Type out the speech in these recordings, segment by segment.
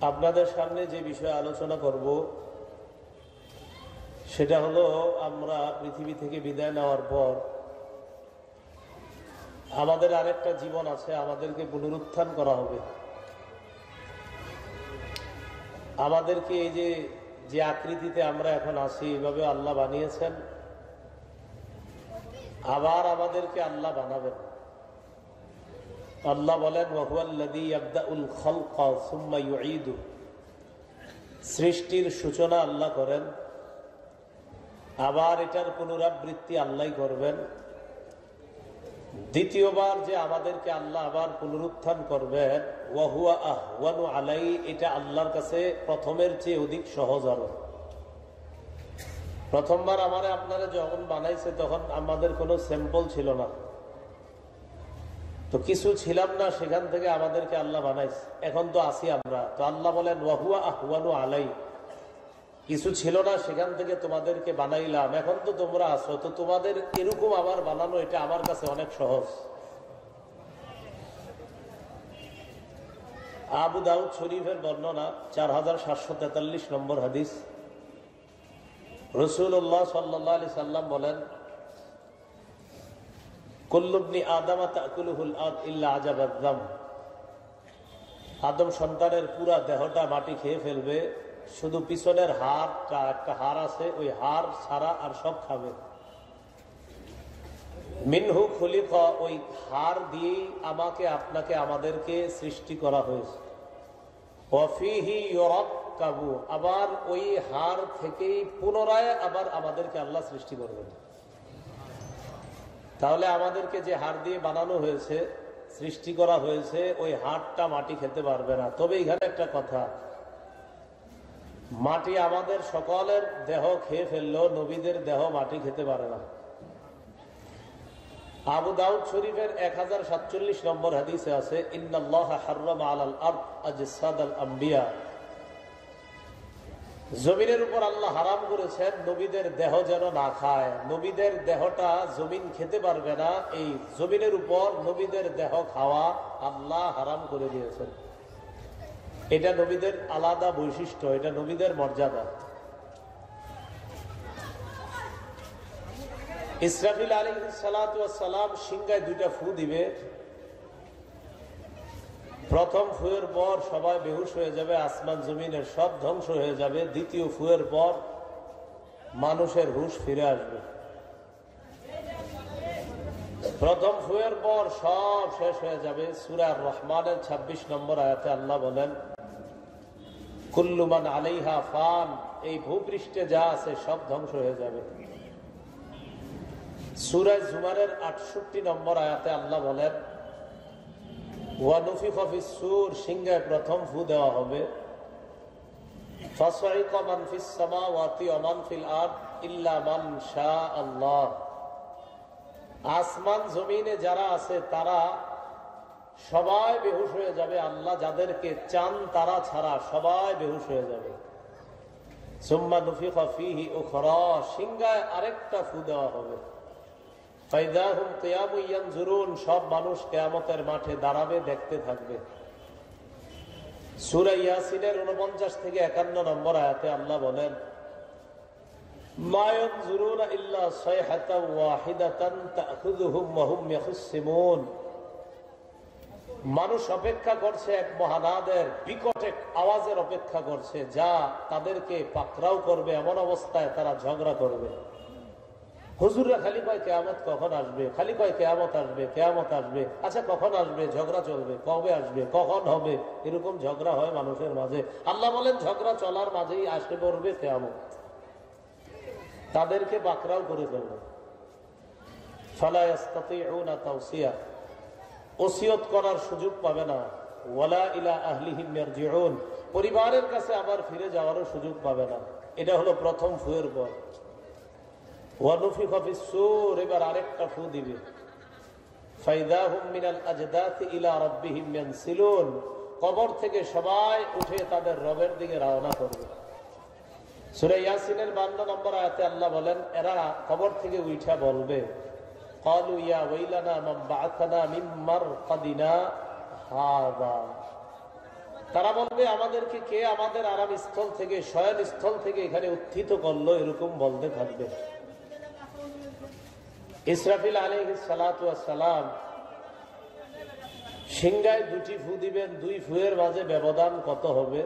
আপনাদের সামনে যে বিষয়ে আলোচনা করব সেটা হলো, আমরা পৃথিবী থেকে বিদায় নেওয়ার পর আমাদের আরেকটা জীবন আছে, আমাদেরকে পুনরুত্থান করা হবে। আমাদেরকে এই যে আকৃতিতে আমরা এখন আছি, এভাবে আল্লাহ বানিয়েছেন, আবার আমাদেরকে আল্লাহ বানাবেন। আল্লাহ বলেন, ওয়াহুয়াল্লাযী ইয়াবদাউল খালকা সুম্মা ইউঈদু, সৃষ্টির সূচনা আল্লাহ করেন, আবার এটার পুনরাবৃত্তি আল্লাহই করবেন। দ্বিতীয়বার যে আমাদেরকে আল্লাহ আবার পুনরুত্থান করবেন, ওয়াহুয়া আহওয়ানু আলাইহি, এটা আল্লাহর কাছে প্রথমের চেয়ে অধিক সহজ। আরো প্রথমবার আপনারা যখন বানাইছে তখন আমাদের কোনো স্যাম্পল ছিল না, তো কিছু ছিলাম না, সেখান থেকে আমাদেরকে আল্লাহ বানাইছে, এখন তো আছি আমরা। তো আল্লাহ বলেন, ওয়াহুয়া আহওয়ানু আলাইহি, কিছু ছিল না, সেখান থেকে তোমাদেরকে বানাইলাম, এখন তো তোমরা আছো, তো তোমাদের এরকম আবার বানানো এটা আমার কাছে অনেক সহজ। আবু দাউদ শরীফের বর্ণনা 4743 নম্বর হাদিস। রাসূলুল্লাহ সাল্লাল্লাহু আলাইহি সাল্লাম বলেন, কুল্লু ইবনি আদম তাকুলুহুল আরদ ইল্লা আজাবাদ দাম, আদম সন্তানের পুরা দেহটা মাটি খেয়ে ফেলবে, শুধু পিছনের হাড়টা, একটা হাড় আছে, ওই হাড় ছাড়া আর সব খাবে। মিনহু খুলিকা, ওই হাড় দিয়েই আমাকে, আপনাকে, আমাদেরকে সৃষ্টি করা হয়েছে। ওয়াফিহি ইউরাক্কাবু, আবার ওই হাড় থেকেই পুনরায় আবার আমাদেরকে আল্লাহ সৃষ্টি করবেন। তাহলে আমাদেরকে যে হাড় দিয়ে বানানো হয়েছে, সৃষ্টি করা হয়েছে, ওই হাড়টা মাটি খেতে পারবে না। তবে এখানে একটা কথা, মাটি আমাদের সকলের দেহ খেয়ে ফেললেও নবীদের দেহ মাটি খেতে পারে না। আবু দাউদ শরীফের 1047 নম্বর হাদিসে আছে, ইন্নাল্লাহা হাররামা আলাল আরদ আজসাদাল আম্বিয়া, জমিনের উপর আল্লাহ হারাম করেছেন নবীদের দেহ যেন না খায়। নবীদের দেহটা জমিন খেতে পারবে না, এই জমিনের উপর নবীদের দেহ খাওয়া আল্লাহ হারাম করে দিয়েছেন। এটা নবীদের আলাদা বৈশিষ্ট্য, এটা নবীদের মর্যাদা। ইসরাফিল আলাইহিস সালাতু ওয়াস সালাম সিংহায় 2টা ফু দিবে। প্রথম ফুয়ের পর সবাই বেহুশ হয়ে যাবে, আসমান জমিনের সব ধ্বংস হয়ে যাবে। দ্বিতীয় ফুয়ের পর মানুষের হুঁশ ফিরে আসবে। প্রথম ফুয়ের পর সব শেষ হয়ে যাবে। সূরা রহমানের 26 নম্বর আয়াতে আল্লাহ বলেন, কুল্লু মান আলাইহা ফান, এই ভূপৃষ্ঠে যা আছে সব ধ্বংস হয়ে যাবে। সূরা জুমারের 68 নম্বর আয়াতে আল্লাহ বলেন, ওয়া নুফিখা ফিস সূর, সিংহায় প্রথম ফু দেওয়া হবে। ফাসাইকা মান ফিস সামাওয়াতি ওয়া মান ফিল আরদ ইল্লা মান শা আল্লাহ, আসমান জমিনে যারা আছে তারা সবাই বেহুশ হয়ে যাবে, আল্লাহ যাদেরকে চান তারা ছাড়া সবাই বেহুশ হয়ে যাবে। সুম্মা নুফিখা ফীহি উখরা, সিংহায় আরেকটা ফু দেওয়া হবে। ফাইদা হুম কিয়ামুন ইয়ানজুরুন, সব মানুষ কিয়ামতের মাঠে দাঁড়াবে, দেখতে থাকবে। সূরা ইয়াসিনের 49 থেকে 51 নম্বর আয়াতে আল্লাহ বলেন, মা ইয়ানজুরুনা ইল্লা সাইহাতান ওয়াহিদাতান তাখুযুহুম ওয়া হুম ইয়াখসিমুন, মানুষ অপেক্ষা করছে এক মহানাদের বিকট এক আওয়াজের অপেক্ষা করছে, যা তাদেরকে পাকড়াও করবে, এমন অবস্থায় তারা ঝগড়া করবে। হুজুররা খালি কয় কিয়ামত কখন আসবে, খালি কয় কিয়ামত আসবে, কিয়ামত আসবে। আচ্ছা কখন আসবে? ঝগড়া চলবে, কবে আসবে, কখন হবে, এরকম ঝগড়া হয় মানুষের মাঝে। আল্লাহ বলেন, ঝগড়া চলার মাঝেই আসে পড়বে কিয়ামত, তাদেরকে পাকড়াও করে ফেলবে। ফালা ইস্তাতিউনা তাওসিয়া, ওসিয়ত করার সুযোগ পাবে না। ওয়ালা ইলা আহলিহিম ইয়ারজিউন, পরিবারের কাছে আবার ফিরে যাওয়ারও সুযোগ পাবে না। এটা হলো প্রথম ফুয়ের পর। ওয়া নুফিখা ফিস সূর, এবার আরেকটা ফু দিবে। ফাইদা হুম মিনাল আজদাতি ইলা রাব্বিহিম ইয়ানসিলুন, কবর থেকে সবাই উঠে তাদের রবের দিকে রওনা করবে। সূরা ইয়াসিনের 52 নম্বর আয়াতে আল্লাহ বলেন, এরা কবর থেকে উঠা বলবে, ক্বালু ইয়া ওয়াইলানা মান বা'আথানা মিন মারকাদিনা হাযা, তারা বলবে আমাদেরকে কে আমাদের আরাম স্থল থেকে, শয়ন স্থল থেকে এখানে উত্থিত করলো, এরকম বলতে থাকবে। ইসরাফিল আলাইহিস সালাতু ওয়াস সালাম সিংহায় দুটি ফু দিবেন, দুই ফুয়ের মাঝে ব্যবধান কত হবে?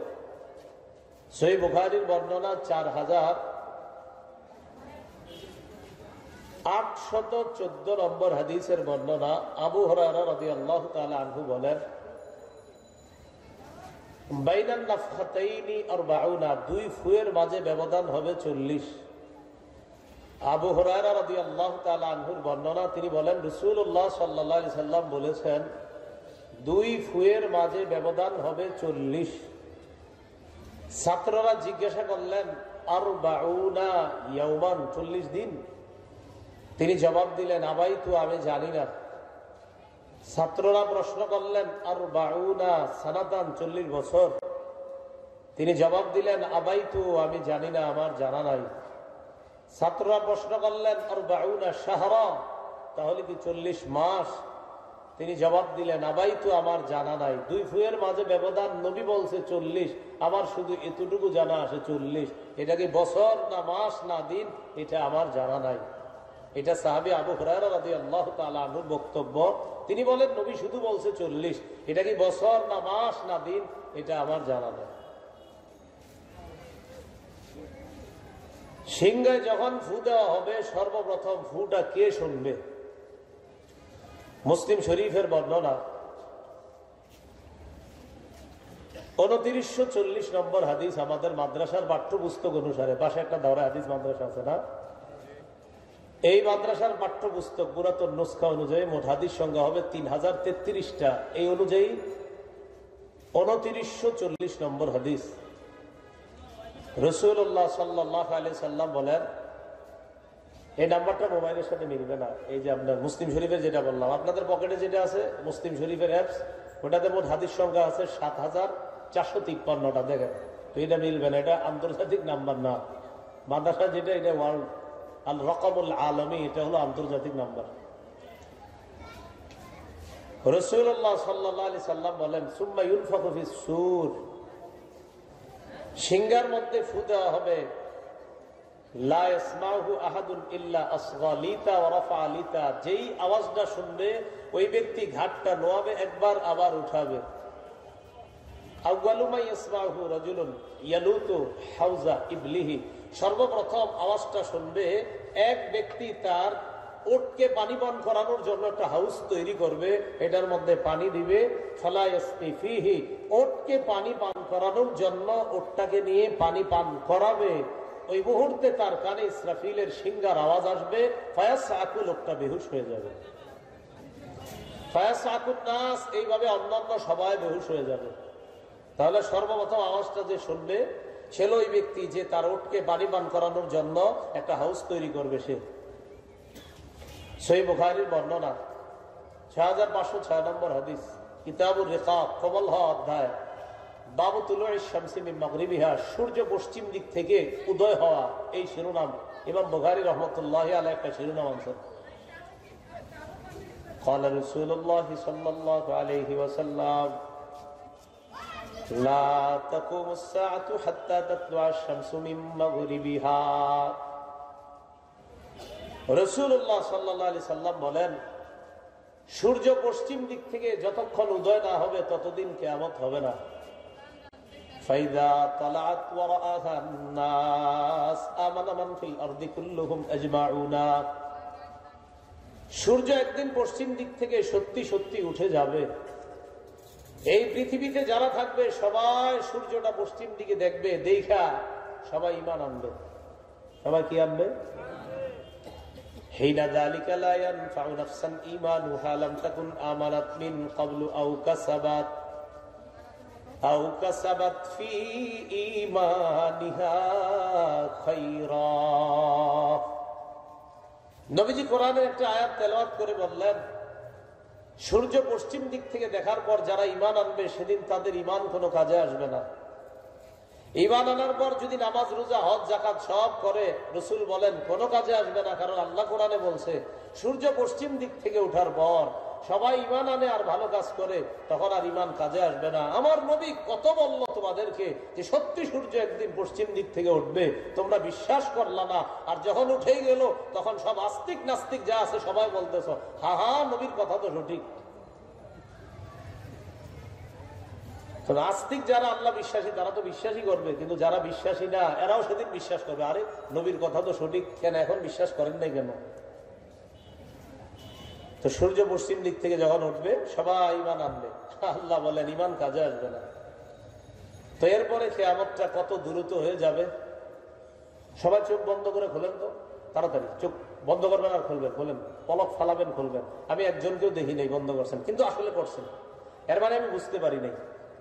সহিহ বুখারীর বর্ণনা 4814 নম্বর হাদিসের বর্ণনা। আবু হুরায়রা রাদিয়াল্লাহু তাআলা আনহু বলেন, বাইনান নাফখাতাইনি 40, দুই ফুয়ের মাঝে ব্যবধান হবে 40। আবু হুরায়রা রাদিয়াল্লাহু তাআলা আনহুর বর্ণনা, তিনি বলেন রাসূলুল্লাহ সাল্লাল্লাহু আলাইহি সাল্লাম বলেছেন দুই ফুয়ের মাঝে ব্যবধান হবে 40। ছাত্ররা জিজ্ঞাসা করলেন 40 ইয়াওমান, 40 দিন? তিনি জবাব দিলেন আবাইতু, আমি জানি না। ছাত্ররা প্রশ্ন করলেন 40 সানাতান, 40 বছর? তিনি জবাব দিলেন আবাইতু, আমি জানি না, আমার জানা নাই। ছাত্ররা প্রশ্ন করলেন 40 শাহরা, তাহলে কি 40 মাস? তিনি জবাব দিলেন আবাইতু, আমার জানা নাই। দুই ফুয়ের মাঝে ব্যবধান, নবী বলছে 40, আমার শুধু এতটুকু জানা আছে 40। এটা কি বছর না মাস না দিন, এটা আমার জানা নাই। এটা সাহাবী আবু হুরায়রা রাদিয়াল্লাহু তাআলা আনহুর বক্তব্য। তিনি বলেন নবী শুধু বলছে 40, এটা কি বছর না মাস না দিন, এটা আমার জানা নাই। সিংহায় যখন ফু দেওয়া হবে, সর্বপ্রথম ফুটা কে শুনবে? মুসলিম শরীফের বর্ণনা 2940 নম্বর হাদিস। আমাদের মাদ্রাসার পাঠ্যপুস্তক অনুসারে, পাশে একটা দাওরা হাদিস মাদ্রাসা আছে না, এই মাদ্রাসার পাঠ্যপুস্তক পুরাতন নুসখা অনুযায়ী মোট হাদিস সংখ্যা হবে 3033টা। এই অনুযায়ী 2940 নম্বর হাদিস। রাসূলুল্লাহ সাল্লাল্লাহু আলাইহি সাল্লাম বলেন, এই নাম্বারটা মোবাইলের সাথে মিলবে না। এই যে আপনার মুসলিম শরীফের যেটা বললাম, আপনাদের পকেটে যেটা আছে মুসলিম শরীফের অ্যাপস, ওটাতে মোট হাদিস সংখ্যা আছে 7453টা। দেখেন তো, এটা মিলবে না, এটা আন্তর্জাতিক নাম্বার না। মাদ্রাসা যেটা, এটা ওয়ার্ল্ড আল রকমুল আলমী, এটা হলো আন্তর্জাতিক নাম্বার। রাসূলুল্লাহ সাল্লাল্লাহু আলাইহি সাল্লাম বলেন সুম্মা ইউনফাখু ফিস সূর, সিংহার মধ্যে ফু দেওয়া হবে। লা ইয়াসমাউহু আহাদুন ইল্লা আসগা লিতা ওয়া রাফা লিতা, যেই আওয়াজটা শুনবে ওই ব্যক্তি ঘাটটা নোয়াবে একবার, আবার উঠাবে। আউয়ালু মা ইয়াসমাউহু রাজুলুন ইয়ালুতু হাউজা ইবলিহি, সর্বপ্রথম আওয়াজটা শুনবে এক ব্যক্তি তার ওটকে পানি পান করানোর জন্য একটা হাউস তৈরি করবে, এটার মধ্যে পানি দিবে। ফালা ইয়াসকি ফিহি, ওটকে পানি পান করানোর জন্য ওটটাকে নিয়ে পানি পান করাবে। ওই মুহূর্তে তার কানে ইসরাফিলের সিংহার আওয়াজ আসবে। ফায়াসআকু, লোকটা বেহুশ হয়ে যাবে। ফায়াসআকুন নাস, এইভাবে অন্যান্য সবাই বেহুশ হয়ে যাবে। তাহলে সর্বপ্রথম আওয়াজটা যে শুনবে ছিল ওই ব্যক্তি যে তার ওটকে পানি পান করানোর জন্য একটা হাউস তৈরি করবে সে। সহিহ বুখারীর বর্ণনা 6506 নম্বর হাদিস, কিতাবুর রিকাব, কবল হওয়া অধ্যায়, বাবু তুলুইশ শামসি মিন মাগরিবিহা, সূর্য পশ্চিম দিক থেকে উদয় হওয়া, এই শিরোনাম ইমাম বুখারী রাহমাতুল্লাহি আলাইহি একটা শিরোনাম আনছেন। قال رسول الله صلى الله عليه وسلم لا تقوم الساعة حتى تطلع الشمس من مغربها। রাসূলুল্লাহ সাল্লাল্লাহু আলাইহি সাল্লাম বলেন, সূর্য পশ্চিম দিক থেকে যতক্ষণ উদয় না হবে ততদিন কিয়ামত হবে না। ফাইদা তালাআত ওয়া রাআহা الناس আমানা মান ফিল আরদি কুল্লুহুম আজমাউনা, সূর্য একদিন পশ্চিম দিক থেকে সত্যি সত্যি উঠে যাবে। এই পৃথিবীতে যারা থাকবে সবাই সূর্যটা পশ্চিম দিকে দেখবে, দেখা সবাই ঈমান আনবে। সবাই কি আনবে? হিনা যালিকা লা ইয়ানফাউ নাফসান ঈমানুহা লাম তাকুন আমানাত মিন ক্বাবলু আও কাসাবাত ফি ঈমানিহা খায়রা। নবীজি কোরআনের একটা আয়াত তেলাওয়াত করে বললেন, সূর্য পশ্চিম দিক থেকে দেখার পর যারা ঈমান আনবে সেদিন তাদের ঈমান কোনো কাজে আসবে না। ঈমান আনার পর যদি নামাজ রোজা হজ যাকাত সব করে, রাসূল বলেন কোনো কাজে আসবে না। কারণ আল্লাহ কোরআনে বলছে সূর্য পশ্চিম দিক থেকে ওঠার পর সবাই ইমান আনে আর ভালো কাজ করে, তখন আর ইমান কাজে আসবে না। আমার নবী কত বলল তোমাদেরকে যে সত্যি সূর্য একদিন পশ্চিম দিক থেকে উঠবে, তোমরা বিশ্বাস করলা না। আর যখন উঠেই গেল তখন সব আস্তিক নাস্তিক যা আছে সবাই বলতেছ হা হা নবীর কথা তো সঠিক। আস্তিক যারা আল্লাহ বিশ্বাসী তারা তো বিশ্বাসই করবে, কিন্তু যারা বিশ্বাসী না এরাও সেদিন বিশ্বাস করবে, আরে নবীর কথা তো সঠিক, কেন এখন বিশ্বাস করেন নাই কেন? তো সূর্য পশ্চিম দিক থেকে যখন উঠবে সবাই ইমান আনবে, আল্লাহ বলেন ইমান কাজে আসবে না। তো এরপরে কিয়ামতটা কত দ্রুত হয়ে যাবে। সবাই চোখ বন্ধ করে খোলেন তো, তাড়াতাড়ি চোখ বন্ধ করবেন আর খুলবেন, খোলেন, পলক ফালাবেন খুলবেন। আমি একজনকেও দেখি নাই বন্ধ করছেন, কিন্তু আসলে করছেন, এর মানে আমি বুঝতে পারি নাই।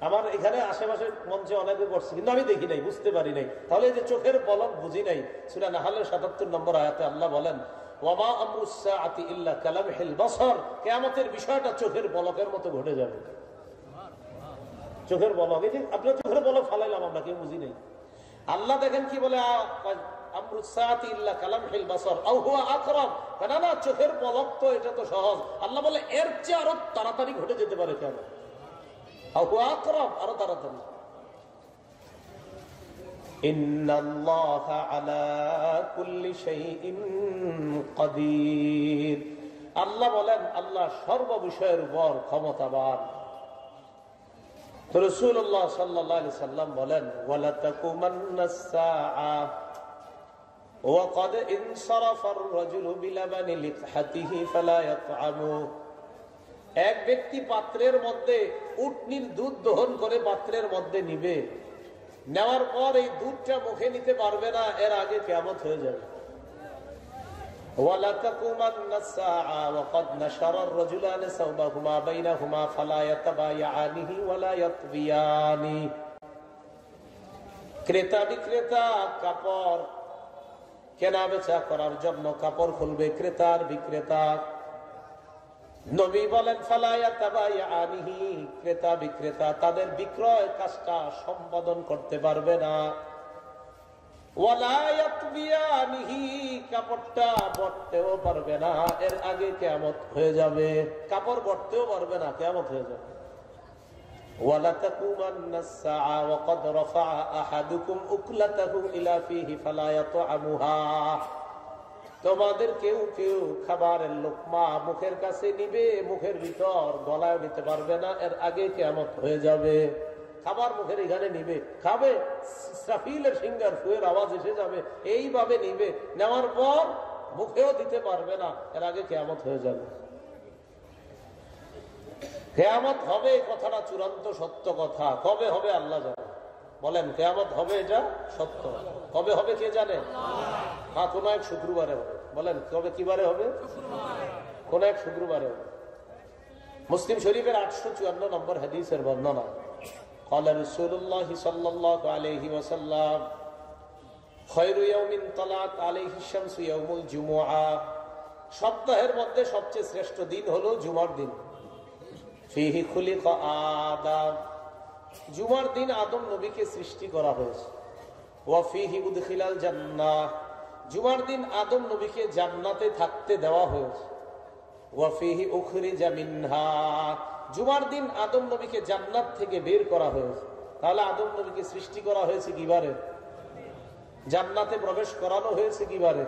আমার এখানে আশেপাশে মঞ্চে অনেকে করছে, কিন্তু আমি দেখি নাই, বুঝতে পারি নাই। তাহলে এই যে চোখের পলক বুঝি নাই, সূরা নাহলের ৭৭ নম্বর আয়াতে আল্লাহ বলেন ওয়ামা আমরুস সাআতি ইল্লা কালামহিল বাসর, কিয়ামতের বিষয়টা চোখের পলকের মতো ঘটে যাবে। চোখের পলক, এই যে আপনার চোখের পলক ফালাইলাম আমরা, কেউ বুঝি নাই। আল্লাহ দেখেন কি বলে আমরুস সাআতি ইল্লা কালামহিল বাসর আও হুয়া আকরাব, না না চোখের পলক তো এটা তো সহজ। আল্লাহ বলে এর চেয়ে আরো তাড়াতাড়ি ঘটে যেতে পারে কিয়ামত, আও হুয়া আকরাব, আরো তাড়াতাড়ি। ইন্নাল্লাহা আলা কুল্লি শাইইন কাদির, আল্লাহ বলেন আল্লাহ সর্ব বিষয়ের উপর ক্ষমতাবান। রাসূলুল্লাহ সাল্লাল্লাহু আলাইহি সাল্লাম বলেন ওয়ালা তাকুমান্নাস সাআ ওয়া ক্বাদ ইনসারাফার রাজুলু বিলাবানি লিকহাতিহি ফালা ইয়াতআমু, এক ব্যক্তি পাত্রের মধ্যে উটনির দুধ দহন করে পাত্রের মধ্যে নিবে, নেওয়ার পর এই দুধটা মুখে নিতে পারবে না, এর আগে কিয়ামত হয়ে যাবে। ওয়ালা তাকুমান্নাস সাআ ওয়া ক্বাদ নাশারা আর-রাজুলানি সাওবাহুমা বাইনাহুমা ফালা ইয়াতাবায়ানিহি ওয়ালা ইয়াতবিয়ানি, ক্রেতা বিক্রেতা কাপড় কেনা বেচা করার জন্য কাপড় খুলবে ক্রেতা আর বিক্রেতা। নবী বলেন ফালা ইয়াতাবায়ানিহি, ক্রেতা বিক্রেতা তাদের বিক্রয় কাজটা সম্পাদন করতে পারবে না। ওয়ালা ইয়াতবিয়ানিহি, কাপড়টা বটতেও পারবে না, এর আগে কিয়ামত হয়ে যাবে। কাপড় বটতেও পারবে না, কিয়ামত হয়ে যাবে। ওয়ালা তাকুমান্নাস সাআ ওয়া ক্বাদ রাফা'a আহাদুকুম উকলাতাহু ইলা ফিহি ফালা ইয়াতআমুহা, তোমাদের কেউ কেউ খাবারের লোকমা মুখের কাছে নিবে, মুখের ভিতর গলায় নিতে পারবে না, এর আগে কিয়ামত হয়ে যাবে। খাবার মুখের এখানে নিবে, খাবে, ইসরাফিলের সিংহার ফুয়ের আওয়াজ এসে যাবে, এইভাবে নিবে, নেওয়ার পর মুখেও দিতে পারবে না, এর আগে কিয়ামত হয়ে যাবে। কিয়ামত হবে, কথাটা চূড়ান্ত সত্য কথা। কবে হবে আল্লাহ জানে। বলেন কিয়ামত হবে, এটা সত্য। কবে হবে কে জানে? হ্যাঁ, কোন এক শুক্রবারে হবে। বলেন কবে, কিবারে হবে? কোন এক শুক্রবারে হবে। মুসলিম শরীফের 854 নম্বর হাদিসের বর্ণনা, قال رسول الله صلى الله عليه وسلم خير يوم طلعت عليه الشمس يوم الجمعة, সপ্তাহের মধ্যে সবচেয়ে শ্রেষ্ঠ দিন হলো জুমার দিন। ফিহি খুলিকা আদম, জুমার দিন আদম নবীকে সৃষ্টি করা হয়েছে। ওয়া ফিহি উদখিলাল জান্নাহ, জুমার দিন আদম নবীকে জান্নাতে থাকতে দেওয়া হয়েছে। ওয়া ফিহি উখরিজা মিনহা, জুমার দিন আদম নবীকে জান্নাত থেকে বের করা হয়েছে। তাহলে আদম নবীকে সৃষ্টি করা হয়েছে কিবারে? জান্নাতে প্রবেশ করানো হয়েছে কিবারে?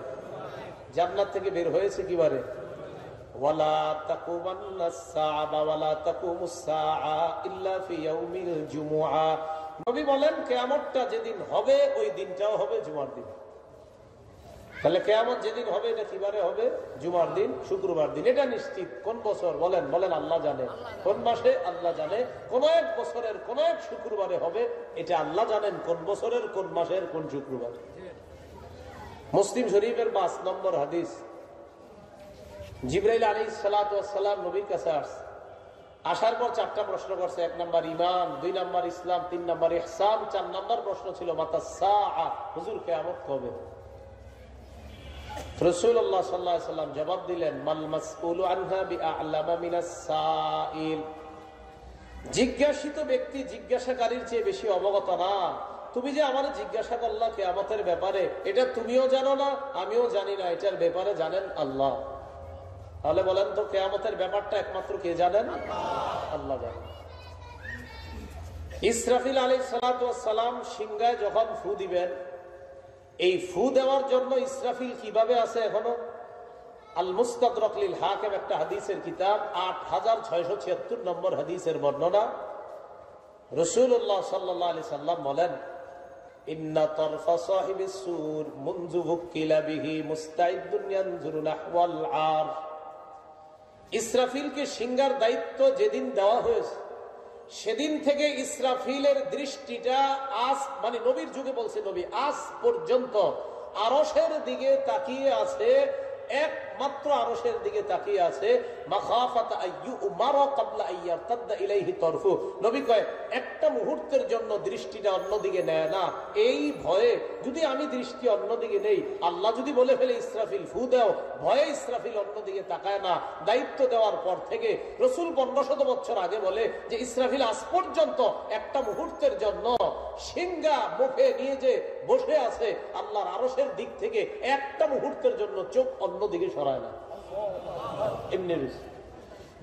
জান্নাত থেকে বের হয়েছে কিবারে? ওয়ালা তাকুমান্নাস সাআ ওয়ালা তাকুমুস সাআ ইল্লা ফি ইয়াউমিল জুমুআ, নবী বলেন কিয়ামতটা যেদিন হবে ওই দিনটাও হবে জুমার দিন। তাহলে কিয়ামত যেদিন হবে এটা কিবারে হবে? জুমার দিন, শুক্রবার দিন। এটা নিশ্চিত। কোন বছর? বলেন বলেন আল্লাহ জানে। কোন মাসে? আল্লাহ জানে। কোন এক বছরের কোন এক শুক্রবারে হবে, এটা আল্লাহ জানেন কোন বছরের কোন মাসের কোন শুক্রবার। মুসলিম শরীফের 5 নম্বর হাদিস, জিবরাইল আলাইহিস সালাতু ওয়াস সালাম নবীর কাছে আসছে। আসার পর 4টা প্রশ্ন করছে। 1 নাম্বার ঈমান, 2 নাম্বার ইসলাম, 3 নাম্বার ইহসান, 4 নাম্বার প্রশ্ন ছিল মাতাস সাআ, হুজুর কিয়ামত কবে? রাসূলুল্লাহ সাল্লাল্লাহু আলাইহি ওয়াসাল্লাম জবাব দিলেন মাল মাসউলু আনহা বিআ'লামা মিনাস সাইল, জিজ্ঞাসিত ব্যক্তি জিজ্ঞাসাকারীর চেয়ে বেশি অবগত না। তুমি যে আমারে জিজ্ঞাসা করলা কিয়ামতের ব্যাপারে, এটা তুমিও জানো না, আমিও জানি না, এটার ব্যাপারে জানেন আল্লাহ। তাহলে বলেন তো কিয়ামতের ব্যাপারটা একমাত্র কে জানেন? আল্লাহ জানেন। ইসরাফিল আলাইহিস সালাতু ওয়াস সালাম সিংহায় যখন ফু দিবেন, এই ফু দেওয়ার জন্য ইসরাফিল কিভাবে আছে এখনো? আল মুস্তাদরাক লিল হাকিম একটা হাদিসের কিতাব, 8676 নম্বর হাদিসের বর্ণনা। রাসূলুল্লাহ সাল্লাল্লাহু আলাইহি সাল্লাম বলেন, ইন্না তারফা সাহিবিস সুর মুনযু বুকিলা বিহি মুস্তাইদুন ইয়ানজুরু নাহওয়াল আরশ। ইসরাফিলকে সিংহার দায়িত্ব যেদিন দেওয়া হয়েছে সেদিন থেকে ইসরাফিলের দৃষ্টিটা আজ, মানে নবীর যুগে বলছে নবী, আজ পর্যন্ত আরশের দিকে তাকিয়ে আছে, একমাত্র আরশের দিকে তাকিয়ে আছে। মাখাফাতা আইয়ু উমারা ক্বাবলা আইয়ারতাদ্দা ইলাইহি তরফু। নবী কয় একটা মুহূর্তের জন্য দৃষ্টিটা অন্যদিকে নেয় না, এই ভয়ে যদি আমি দৃষ্টি অন্যদিকে নেই, আল্লাহ যদি বলে ফেলে ইসরাফিল ফু দাও, ভয়ে ইসরাফিল অন্যদিকে তাকায় না। দায়িত্ব দেওয়ার পর থেকে রাসূল 1500 বছর আগে বলে যে ইসরাফিল আজ পর্যন্ত একটা মুহূর্তের জন্য সিংহা মুখে নিয়ে যে বসে আছে আল্লাহর আরশের দিক থেকে একটা মুহূর্তের জন্য চোখ অন্যদিকে সরায় না। এমনি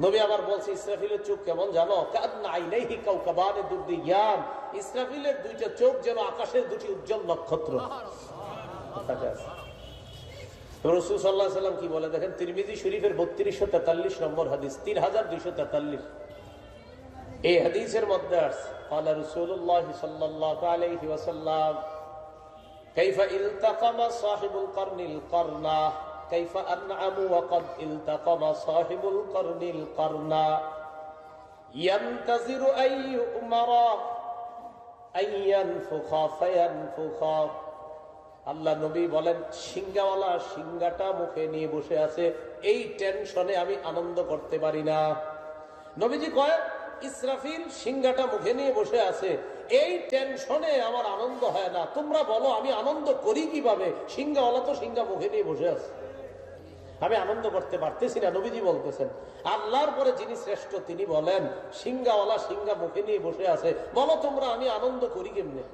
নবী আবার বলছে ইসরাফিলের চোখ কেমন জানো? কান্না আইনাইহি কাওকাবানে দুরদিয়ান। ইসরাফিলের দুইটা চোখ যেন আকাশের দুটি উজ্জ্বল নক্ষত্র। রাসূল সাল্লাল্লাহু আলাইহি ওয়াসাল্লাম কি বলে দেখেন, তিরমিজি শরীফের 3243 নম্বর হাদিস, 3243। এই হাদিসের মধ্যে আছে قال رسول الله صلى الله عليه وسلم كيف التقم صاحب القرن القرن كيف أنعم وقد التقم صاحب القرن القرن ينتظر أن يؤمر أن ينفخ فينفخ। আল্লাহ নবী বলেন সিংহাওয়ালা সিংহাটা মুখে নিয়ে বসে আছে, এই টেনশনে আমি আনন্দ করতে পারি না। নবীজি কয় ইসরাফিল সিংহাটা মুখে নিয়ে বসে আছে, এই টেনশনে আমার আনন্দ হয় না। তোমরা বলো আমি আনন্দ করি কিভাবে? সিংহাওয়ালা তো সিংহা মুখে নিয়ে বসে আছে, আমি আনন্দ করতে পারতেছি না। নবীজি বলতেছেন আল্লাহর পরে যিনি শ্রেষ্ঠ তিনি বলেন সিংহাওয়ালা সিংহা মুখে নিয়ে বসে আছে, বলো তোমরা আমি আনন্দ করি কেমনে?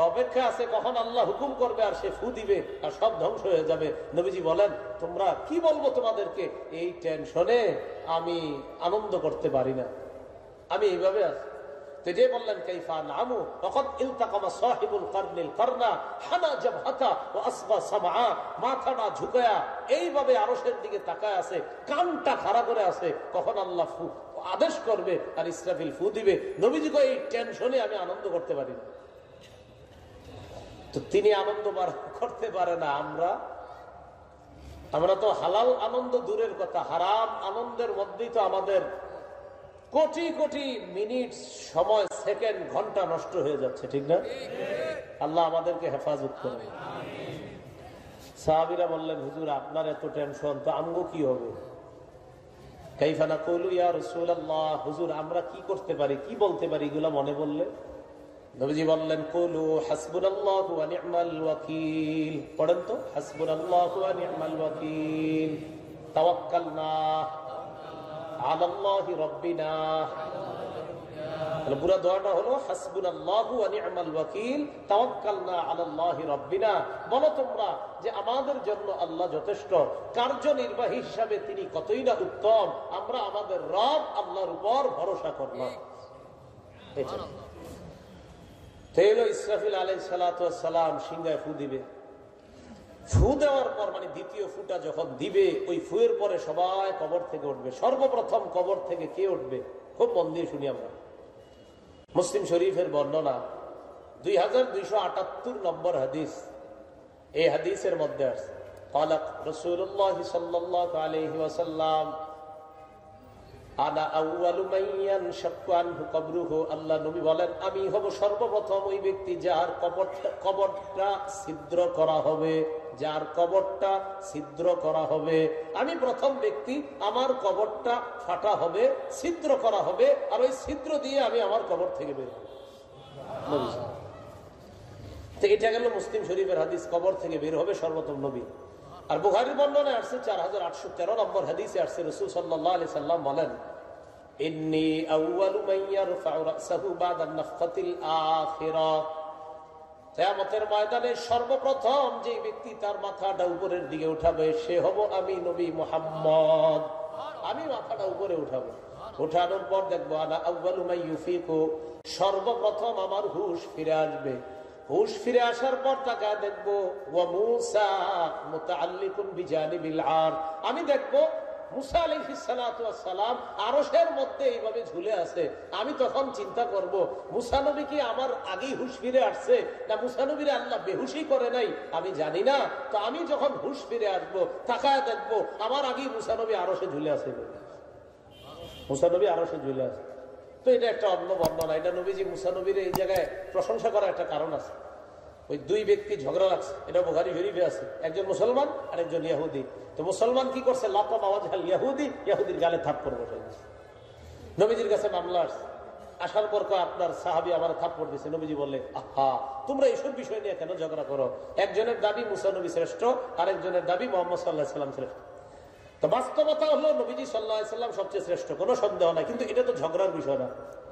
অপেক্ষা আছে কখন আল্লাহ হুকুম করবে আর সে ফু দিবে আর সব ধ্বংস হয়ে যাবে। নবীজি বলেন তোমরা কি বলবো তোমাদেরকে, এই টেনশনে আমি আনন্দ করতে পারি না, আমি এইভাবে আছি। তো যে বললেন কাইফা নামু তখন ইলতাকামা সাহিবুল কারনিল কারনা হানা জাবহাতা ওয়া আসবা সামআ, মাথাটা ঝুঁকায়া এইভাবে আরশের দিকে তাকায় আছে, কানটা খাড়া করে আছে, কখন আল্লাহ ফু আদেশ করবে আর ইসরাফিল ফু দিবে। নবীজি কয় এই টেনশনে আমি আনন্দ করতে পারি না। তো তিনি আনন্দ করতে পারে না, আমরা তো হালাল আনন্দ দূরের কথা, হারাম আনন্দের মধ্যেই তো আমাদের কোটি কোটি মিনিট, সময়, সেকেন্ড, ঘন্টা নষ্ট হয়ে যাচ্ছে, ঠিক না? আল্লাহ আমাদেরকে হেফাজত করে। সাহাবীরা বললেন হুজুর আপনার এত টেনশন, তো আমগো কি হবে? কাইফা নাকুলু ইয়া রাসূলুল্লাহ, হুজুর আমরা কি করতে পারি, কি বলতে পারি এগুলা মনে বললে? নবীজি বললেন কুলু হাসবুনাল্লাহু ওয়া নি'মাল ওয়াকিল। পড়েন তো হাসবুনাল্লাহু ওয়া নি'মাল ওয়াকিল, তাওয়াক্কালনা আলাল্লাহি রাব্বিনা। তাহলে পুরো দোয়াটা হলো হাসবুনাল্লাহু ওয়া নি'মাল ওয়াকিল, তাওয়াক্কালনা আলাল্লাহি রাব্বিনা। বলো তোমরা যে আমাদের জন্য আল্লাহ যথেষ্ট, কার্যনির্বাহী হিসাবে তিনি কতই না উত্তম, আমরা আমাদের রব আল্লাহর উপর ভরসা করলাম। ইসরাফিল আলাইহিস সালাতু ওয়াস সালাম সিংহায় ফু দিবে। ফু দেওয়ার পর মানে দ্বিতীয় ফুটা যখন দিবে, ওই ফুয়ের পরে সবাই কবর থেকে উঠবে। সর্বপ্রথম কবর থেকে কে উঠবে? খুব মন দিয়ে শুনি আমরা। মুসলিম শরীফের বর্ণনা 2278 নম্বর হাদিস। এই হাদিসের মধ্যে আছে ক্বালা রাসূলুল্লাহ সাল্লাল্লাহু আলাইহি ওয়াসাল্লাম আনা আউয়ালু মান ইয়ানশাক্কু আনহু কবরুহু। আল্লাহ নবী বলেন আমি হব সর্বপ্রথম ওই ব্যক্তি যার কবরটা ছিদ্র করা হবে, যার কবরটা ছিদ্র করা হবে। আমি প্রথম ব্যক্তি, আমার কবরটা ফাটা হবে, ছিদ্র করা হবে, আর ওই ছিদ্র দিয়ে আমি আমার কবর থেকে বের হব। তো এটা গেল মুসলিম শরীফের হাদিস, কবর থেকে বের হবে সর্বপ্রথম নবী। আর বুখারীর বর্ণনায় আসছে 4813 নম্বর হাদিসে আসছে রাসূল সাল্লাল্লাহু আলাইহি সাল্লাম বলেন ইন্নী আউয়ালু মান ইয়ারফাউ রাসাহু বাদা নাফখাতিল আখিরা। কিয়ামতের ময়দানে সর্বপ্রথম যে ব্যক্তি তার মাথাটা উপরের দিকে উঠাবে সে হব আমি নবী মুহাম্মদ। আমি মাথাটা উপরে উঠাবো, উঠানোর পর দেখবো আনা আউয়ালু মান ইউফিকু, সর্বপ্রথম আমার হুশ ফিরে আসবে। হুশ ফিরে আসার পর তাকে দেখবো ওয়া মূসা মুতাআল্লিকুন বিজানিবিল আরশ, আমি দেখবো মুসা আলাইহিস সালাতু ওয়াস সালাম আরশের মধ্যে এইভাবে ঝুলে আছে। আমি তখন চিন্তা করব মুসা নবী কি আমার আগেই হুশ ফিরে আসছে, না মুসা নবীর আল্লাহ বেহুশি করে নাই, আমি জানি না। তো আমি যখন হুশ ফিরে আসবো তাকায় দেখবো আমার আগেই মুসা নবী আরশে ঝুলে আছে, মুসা নবী আরশে ঝুলে আছে। তো এটা একটা অন্য বর্ণনা, এটা নবীজি মুসা নবীর এই জায়গায় প্রশংসা করার একটা কারণ আছে। ওই দুই ব্যক্তি ঝগড়া লাগছে, এটা বুখারী শরীফে আছে, একজন মুসলমান আর একজন ইহুদি। তো মুসলমান কি করছে, লাকাম আওয়াজ হাল ইহুদি, ইহুদির গালে থাপ্পড় বসে দিয়েছে। নবীজির কাছে মামলা আসছে, আসার পর আপনার সাহাবী আমার থাপ্পড় দিয়েছে। নবীজি বললে আহা তোমরা এইসব বিষয় নিয়ে কেন ঝগড়া করো? একজনের দাবি মুসা নবী শ্রেষ্ঠ, আরেকজনের দাবি মুহাম্মদ সাল্লাল্লাহু আলাইহি সাল্লাম শ্রেষ্ঠ। তো বাস্তবতা হলো নবীজি সাল্লাল্লাহু আলাইহি সাল্লাম সবচেয়ে শ্রেষ্ঠ, কোনো সন্দেহ নাই, কিন্তু এটা তো ঝগড়ার বিষয় না,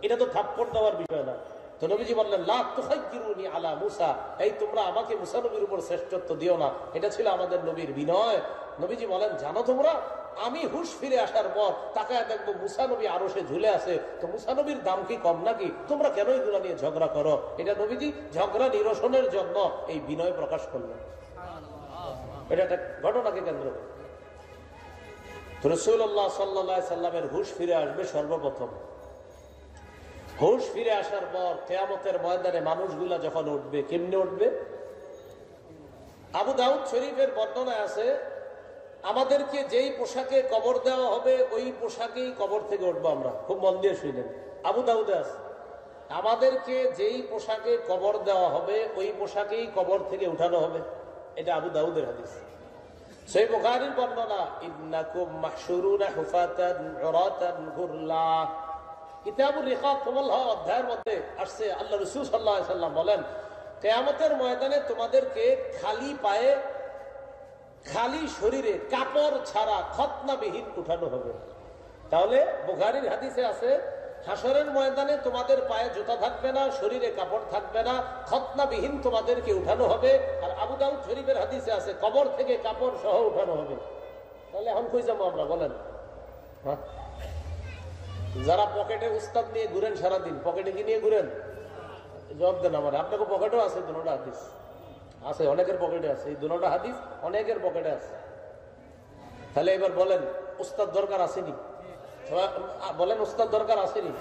এটা তো থাপ্পড় দেওয়ার বিষয় না। তো নবীজি বললেন লা তুখাইয়িরুনি আলা মুসা, এই তোমরা আমাকে মুসা নবীর উপর শ্রেষ্ঠত্ব দিও না। এটা ছিল আমাদের নবীর বিনয়। নবীজি বলেন জানো তোমরা আমি হুশ ফিরে আসার পর তাকায় দেখবো মুসা নবী আরশে ঝুলে আছে, তো মুসা নবীর দাম কি কম নাকি? তোমরা কেন এগুলো নিয়ে ঝগড়া করো? এটা নবীজি ঝগড়া নিরসনের জন্য এই বিনয় প্রকাশ করলেন। এটা একটা ঘটনাকে কেন্দ্র করে রাসূলুল্লাহ সাল্লাল্লাহু আলাইহি সাল্লামের হুশ ফিরে আসবে সর্বপ্রথম। হুশ ফিরে আসার পর কিয়ামতের ময়দানে মানুষগুলা যখন উঠবে, কেমনে উঠবে? আবু দাউদ শরীফের বর্ণনায় আছে আমাদেরকে যেই পোশাকে কবর দেওয়া হবে ওই পোশাকেই কবর থেকে উঠবো আমরা। খুব মন দিয়ে শুনেন, আবু দাউদে আছে আমাদেরকে যেই পোশাকে কবর দেওয়া হবে ওই পোশাকেই কবর থেকে উঠানো হবে। এটা আবু দাউদের হাদিস। সহিহ বুখারীর বর্ণনা ইন্নাকুম মাহশুরুনা হুফাতান উরাতান গুরলা, কিতাবুর রিকাব কমলহ অধ্যায়ের মধ্যে আসছে আল্লাহ রাসূল সাল্লাল্লাহু আলাইহি সাল্লাম বলেন কিয়ামতের ময়দানে তোমাদেরকে খালি পায়ে খালি শরীরে কাপড় ছাড়া খতনাবিহীন উঠানো হবে। তাহলে বুখারীর হাদিসে আছে হাসরের ময়দানে তোমাদের পায়ে জুতা থাকবে না, শরীরে কাপড় থাকবে না, খতনাবিহীন তোমাদেরকে উঠানো হবে। আর আবু দাউদ শরীফের হাদিসে আছে কবর থেকে কাপড় সহ উঠানো হবে। তাহলে এখন কই যাবো আমরা বলেন? হ্যাঁ, যারা পকেটে উস্তাদ নিয়ে ঘুরেন সারাদিন, পকেটে কি নিয়ে ঘুরেন? জবাব দেন আমার। আপনাকে পকেটেও আছে দুটোটা হাদিস আছে, অনেকের পকেটে আছে, এই দুটোটা হাদিস অনেকের পকেটে আছে। তাহলে এবার বলেন উস্তাদ দরকার আসেনি? বলেন উস্তাদ দরকার আসেনি?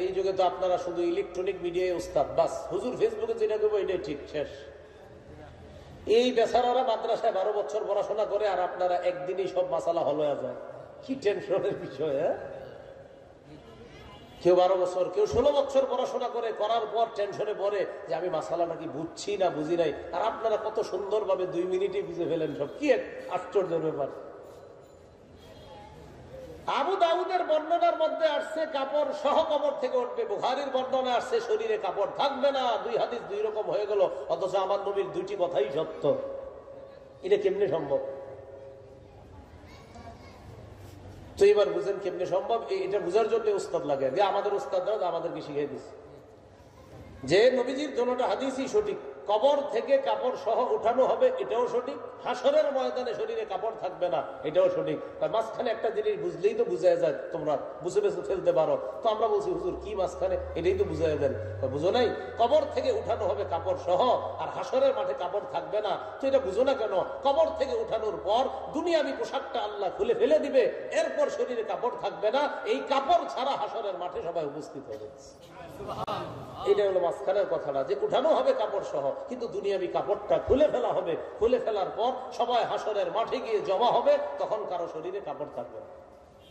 এই যুগে তো আপনারা শুধু ইলেকট্রনিক মিডিয়ায় উস্তাদ, বাস হুজুর ফেসবুকে যেটা করবো এটাই ঠিক, শেষ। এই বেচারারা মাদ্রাসায় 12 বছর পড়াশোনা করে আর আপনারা একদিনই সব মাসালা হল হয়ে যায়। কি টেনশনের বিষয়! হ্যাঁ, কেউ 12 বছর, কেউ 16 বছর পড়াশোনা করে, করার পর টেনশনে পড়ে যে আমি মাসালাটা কি বুঝছি না বুঝি নাই। আর আপনারা কত সুন্দরভাবে 2 মিনিটে বুঝে ফেলেন সব। কি এক আশ্চর্যের ব্যাপার! আবু দাউদের বর্ণনার মধ্যে আসছে কাপড় সহ কবর থেকে উঠবে, বুখারীর বর্ণনা আসছে শরীরে কাপড় থাকবে না। দুই হাদিস দুই রকম হয়ে গেল, অথচ আমার নবীর দুইটি কথাই সত্য। এটা কেমনে সম্ভব? তো এবার বুঝেন কেমনে সম্ভব। এটা বুঝার জন্য উস্তাদ লাগে, যে আমাদের উস্তাদরা আমাদেরকে শিখিয়ে দিচ্ছে যে নবীজির দুটো হাদিসই সঠিক। কবর থেকে কাপড় সহ উঠানো হবে, এটাও সঠিক। হাসরের ময়দানে শরীরে কাপড় থাকবে না, এটাও সঠিক। মাঝখানে একটা জিনিস বুঝলেই তো বুঝাই যায়, তোমরা বুঝে বেছে ফেলতে পারো। তো আমরা বলছি হুজুর কি মাঝখানে, এটাই তো বুঝাই দেন। বুঝো নাই? কবর থেকে উঠানো হবে কাপড় সহ, আর হাসরের মাঠে কাপড় থাকবে না। তো এটা বুঝো না কেন? কবর থেকে উঠানোর পর দুনিয়াবি পোশাকটা আল্লাহ খুলে ফেলে দিবে, এরপর শরীরে কাপড় থাকবে না। এই কাপড় ছাড়া হাসরের মাঠে সবাই উপস্থিত হবে। এটা হলো মাঝখানের কথাটা, যে উঠানো হবে কাপড় সহ, কিন্তু দুনিয়াবি কাপড়টা খুলে ফেলা হবে। খুলে ফেলার পর সবাই হাসরের মাঠে গিয়ে জমা হবে, তখন কারো শরীরে কাপড় থাকবে।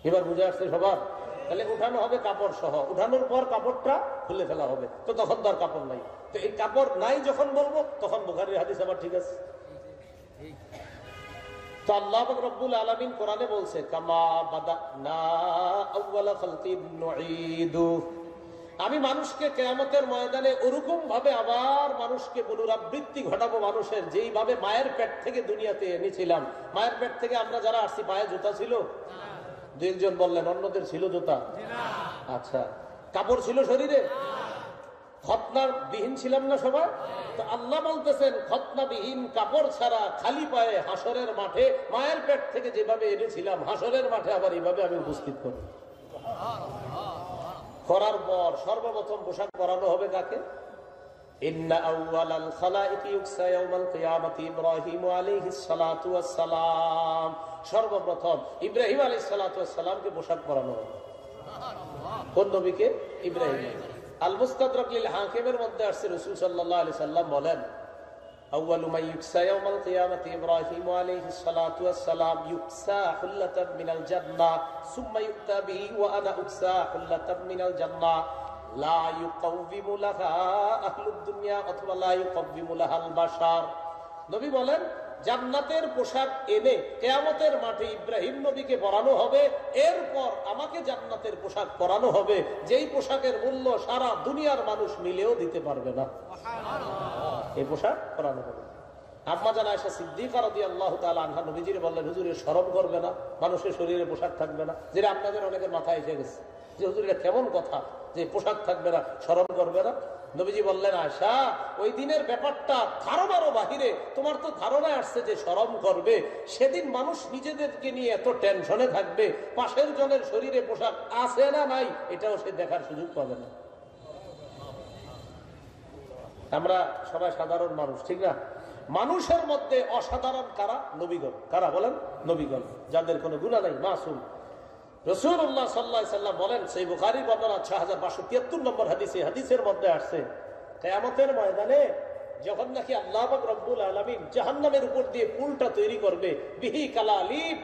এবার বুঝে আসছে সবার? তাহলে উঠানো হবে কাপড় সহ, উঠানোর পর কাপড়টা খুলে ফেলা হবে, তো তখন তো আর কাপড় নাই। তো এই কাপড় নাই যখন বলবো তখন বুখারীর হাদিস আবার ঠিক আছে। তো আল্লাহ পাক রব্বুল আলামিন কোরআনে বলছে কামা বাদানা আউওয়ালা খালকিন নুঈদু, আমি মানুষকে কিয়ামতের ময়দানে ওরকম ভাবে আবার মানুষকে পুনরাবৃত্তি ঘটাবো মানুষের, যেইভাবে মায়ের পেট থেকে দুনিয়াতে এনেছিলাম। মায়ের পেট থেকে আমরা যারা আসছি পায়ে জুতা ছিল? 2 জন বললেন, অন্যদের ছিল জুতা? আচ্ছা, কাপড় ছিল শরীরে? খতনাবিহীন ছিলাম না সবাই? তো আল্লাহ বলতেছেন খতনাবিহীন কাপড় ছাড়া খালি পায়ে হাসরের মাঠে মায়ের পেট থেকে যেভাবে এনেছিলাম হাসরের মাঠে আবার এইভাবে আমি উপস্থিত করব। করার পর সর্বপ্রথম পোশাক পরানো হবে কাকে? ইন্না আউওয়ালাল খালাইকি ইউকসা ইয়াউমাল কিয়ামাতি ইব্রাহিম আলাইহিস সালাতু ওয়াস সালাম। সর্বপ্রথম ইব্রাহিম আলাইহিস সালাতু ওয়াস সালামকে পোশাক পরানো হবে। কোন নবীকে? ইব্রাহিম। আল মুস্তাদরাক লিল হাকিমের মধ্যে আসছে রাসূল সাল্লাল্লাহু আলাইহি সাল্লাম বলেন আউয়ালু মান ইউকসা ইয়াউমাল কিয়ামাতি ইব্রাহিম আলাইহিস সালাতু ওয়াস সালাম ইউকসা হুল্লাতান মিনাল জান্নাহ সুম্মা ইউতা বিহি ওয়া আনা উকসা হুল্লাতান মিনাল জান্নাহ লা ইউকাউবিমু লাহা আহলুদ দুনিয়া অথবা লা ইউকাউবিমু লাহাল বাশার। নবী বলেন জান্নাতের পোশাক এনে কিয়ামতের মাঠে ইব্রাহিম নবীকে পরানো হবে, এরপর আমাকে জান্নাতের পোশাক পরানো হবে যেই পোশাকের মূল্য সারা দুনিয়ার মানুষ মিলেও দিতে পারবে না। এই পোশাক পরানো হবে। আম্মা জান আয়েশা সিদ্দিকা রাদিয়াল্লাহু তাআলা আনহা নবীজির বললেন হুজুর শরম করবে না, মানুষের শরীরে পোশাক থাকবে না? যেটা আপনাদের অনেকের মাথায় এসে গেছে যে হুজুর এটা কেমন কথা যে পোশাক থাকবে না, শরম করবে না? নবীজি বললেন আয়েশা ওই দিনের ব্যাপারটা ধারণারও বাহিরে, তোমার তো ধারণায় আসছে যে শরম করবে। সেদিন মানুষ নিজেদেরকে নিয়ে এত টেনশনে থাকবে পাশের জনের শরীরে পোশাক আছে না নাই এটাও সে দেখার সুযোগ পাবে না। আমরা সবাই সাধারণ মানুষ, ঠিক না? মানুষের মধ্যে অসাধারণ কারা? নবীগণ। কারা বলেন? নবীগণ, যাদের কোনো গুনাহ নাই, মাসুম। রাসূলুল্লাহ সাল্লাল্লাহু আলাইহি সাল্লাম বলেন, সহিহ বুখারীর বর্ণনা 6573 নম্বর হাদিসে, হাদিসের মধ্যে আসছে কিয়ামতের ময়দানে যখন নাকি আল্লাহ পাক রব্বুল আলামিন জাহান্নামের উপর দিয়ে পুলটা তৈরি করবে, বিহি কালালিব,